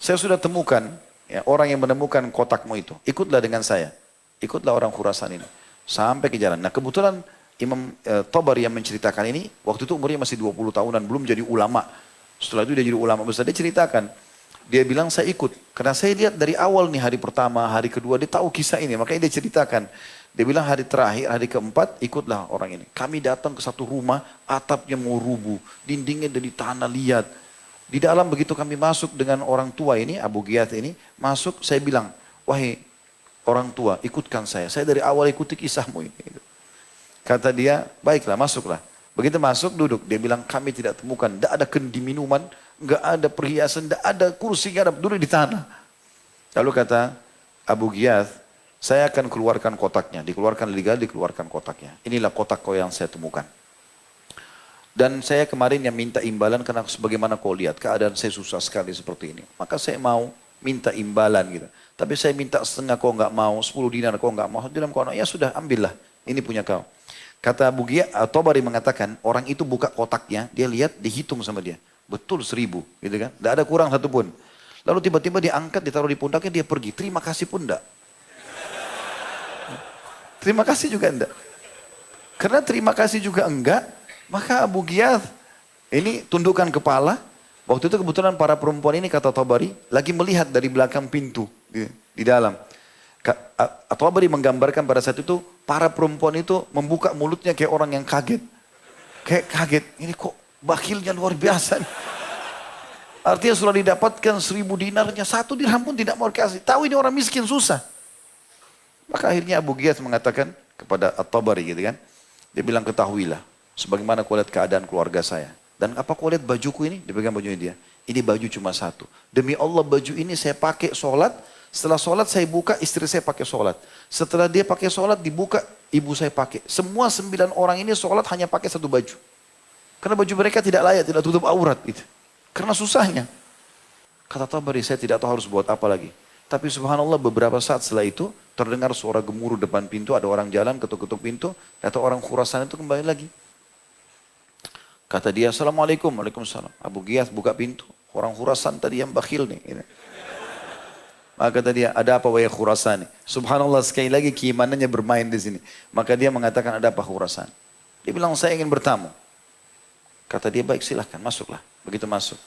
saya sudah temukan ya, orang yang menemukan kotakmu itu. Ikutlah dengan saya. Ikutlah orang Khurasan ini. Sampai ke jalan. Nah kebetulan Imam Tabari yang menceritakan ini, waktu itu umurnya masih 20 tahunan, belum jadi ulama. Setelah itu dia jadi ulama besar. Dia ceritakan. Dia bilang saya ikut. Karena saya lihat dari awal nih hari pertama, hari kedua, dia tahu kisah ini. Makanya dia ceritakan. Dia bilang hari terakhir, hari keempat, ikutlah orang ini. Kami datang ke satu rumah, atapnya mau rubuh. Dindingnya dari tanah liat. Di dalam begitu kami masuk dengan orang tua ini, Abu Ghiyath ini, masuk saya bilang, wahai orang tua, ikutkan saya. Saya dari awal ikuti kisahmu ini. Kata dia, baiklah masuklah. Begitu masuk duduk, dia bilang kami tidak temukan, tidak ada kendi minuman, nggak ada perhiasan, tidak ada kursi, nggak ada, duduk di tanah. Lalu kata Abu Ghiyath, saya akan keluarkan kotaknya, dikeluarkan legal, dikeluarkan kotaknya. Inilah kotak kau yang saya temukan. Dan saya kemarin yang minta imbalan karena sebagaimana kau lihat keadaan saya susah sekali seperti ini. Maka saya mau minta imbalan gitu. Tapi saya minta setengah kau nggak mau, 10 dinar kau nggak mau, 1 dinar kau, ya sudah ambillah, ini punya kau. Kata Abu Ghiyath, Tabari mengatakan orang itu buka kotaknya, dia lihat, dihitung sama dia. Betul 1000, gitu kan? Tidak ada kurang satu pun. Lalu tiba-tiba dia angkat, ditaruh di pundaknya, dia pergi. Terima kasih pun enggak. Terima kasih juga enggak. Karena terima kasih juga enggak, maka Abu Ghiyath ini tundukkan kepala. Waktu itu kebetulan para perempuan ini, kata Tabari, lagi melihat dari belakang pintu di dalam. Tabari menggambarkan pada saat itu para perempuan itu membuka mulutnya kayak orang yang kaget. Kayak kaget, ini kok bakhilnya luar biasa. Artinya sudah didapatkan 1000 dinarnya, 1 dirham pun tidak mau kasih. Tahu ini orang miskin susah. Maka akhirnya Abu Ghiyath mengatakan, kepada At-Tabari gitu kan. Dia bilang, ketahuilah, sebagaimana kau lihat keadaan keluarga saya. Dan apa kau lihat bajuku ini? Dia pegang bajunya dia. Ini baju cuma satu. Demi Allah baju ini saya pakai sholat. Setelah sholat saya buka, istri saya pakai sholat. Setelah dia pakai sholat, dibuka, ibu saya pakai. Semua 9 orang ini sholat hanya pakai satu baju. Karena baju mereka tidak layak, tidak tutup aurat. Gitu. Karena susahnya. Kata Tabari, saya tidak tahu harus buat apa lagi. Tapi subhanallah beberapa saat setelah itu, terdengar suara gemuruh depan pintu, ada orang jalan, ketuk-ketuk pintu, atau orang Khurasan itu kembali lagi. Kata dia, Assalamualaikum, Waalaikumsalam. Abu Ghiyath buka pintu, orang Khurasan tadi yang bakhil nih. Gitu. Maka kata dia, ada apa wahai Khurasan? Subhanallah sekali lagi keimanannya bermain di sini. Maka dia mengatakan, ada apa Khurasan? Dia bilang, saya ingin bertamu. Kata dia, baik silahkan, masuklah. Begitu masuk.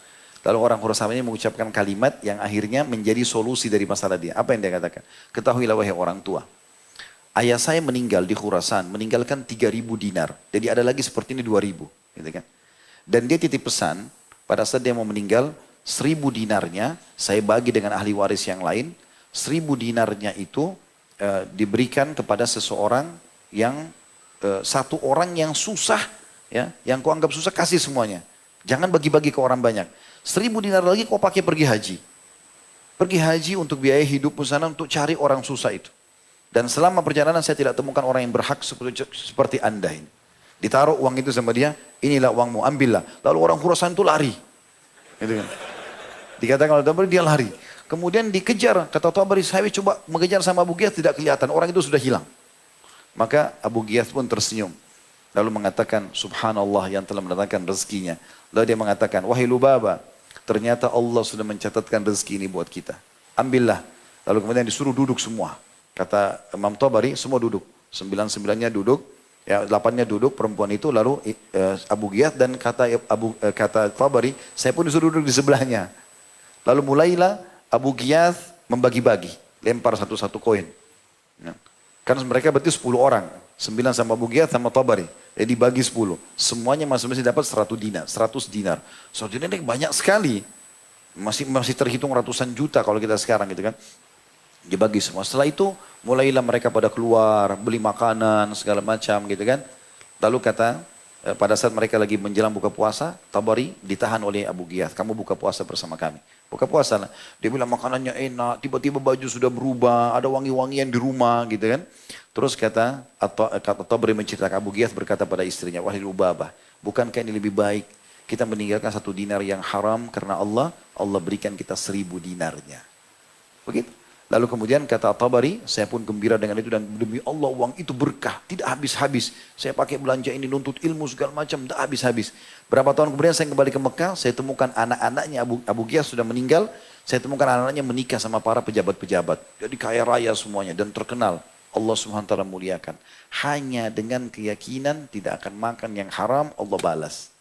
Lalu orang Khurasan ini mengucapkan kalimat yang akhirnya menjadi solusi dari masalah dia. Apa yang dia katakan? Ketahuilah wahai orang tua. Ayah saya meninggal di Khurasan, meninggalkan 3.000 dinar. Jadi ada lagi seperti ini 2.000. Gitu kan? Dan dia titip pesan, pada saat dia mau meninggal, 1.000 dinarnya saya bagi dengan ahli waris yang lain. 1.000 dinarnya itu diberikan kepada seseorang yang, satu orang yang susah, ya, yang kau anggap susah, kasih semuanya. Jangan bagi-bagi ke orang banyak. 1.000 dinar lagi kau pakai pergi haji. Pergi haji untuk biaya hidupmu sana untuk cari orang susah itu. Dan selama perjalanan saya tidak temukan orang yang berhak seperti anda ini. Ditaruh uang itu sama dia, inilah uangmu, ambillah. Lalu orang Khurasan itu lari. Gitu kan. Dikatakan oleh Tabari, dia lari. Kemudian dikejar, kata Tabari, saya coba mengejar sama Abu Ghiyath, tidak kelihatan, orang itu sudah hilang. Maka Abu Ghiyath pun tersenyum. Lalu mengatakan, subhanallah yang telah mendatangkan rezekinya. Lalu dia mengatakan, wahai Lubaba, ternyata Allah sudah mencatatkan rezeki ini buat kita. Ambillah. Lalu kemudian disuruh duduk semua. Kata Imam Tabari, semua duduk. 9-9-nya duduk, ya 8-nya duduk, perempuan itu. Lalu Abu Ghiyath dan kata Tabari, saya pun disuruh duduk di sebelahnya. Lalu mulailah Abu Ghiyath membagi-bagi. Lempar satu-satu koin. Ya. Karena mereka berarti 10 orang. 9 sama Abu Ghiyath sama Tabari. Jadi bagi 10. Semuanya masing-masing dapat 100 dinar. 100 dinar. 100 dinar ini banyak sekali. Masih terhitung ratusan juta kalau kita sekarang gitu kan. Dibagi semua. Setelah itu mulailah mereka pada keluar. Beli makanan segala macam gitu kan. Lalu kata pada saat mereka lagi menjelang buka puasa. Tabari ditahan oleh Abu Ghiyath. Kamu buka puasa bersama kami. Buka puasa lah. Dia bilang makanannya enak. Tiba-tiba baju sudah berubah. Ada wangi-wangian di rumah gitu kan. Terus kata Tabari menceritakan, Abu Ghiyath berkata pada istrinya, wahai Lubabah, bukankah ini lebih baik kita meninggalkan 1 dinar yang haram karena Allah berikan kita 1.000 dinarnya. Begitu. Lalu kemudian kata Tabari, saya pun gembira dengan itu dan demi Allah uang itu berkah, tidak habis-habis. Saya pakai belanja ini nuntut ilmu segala macam, tidak habis-habis. Berapa tahun kemudian saya kembali ke Mekah, saya temukan anak-anaknya Abu Ghiyath sudah meninggal, saya temukan anak-anaknya menikah sama para pejabat-pejabat. Jadi kaya raya semuanya dan terkenal. Allah SWT muliakan. Hanya dengan keyakinan tidak akan makan yang haram, Allah balas.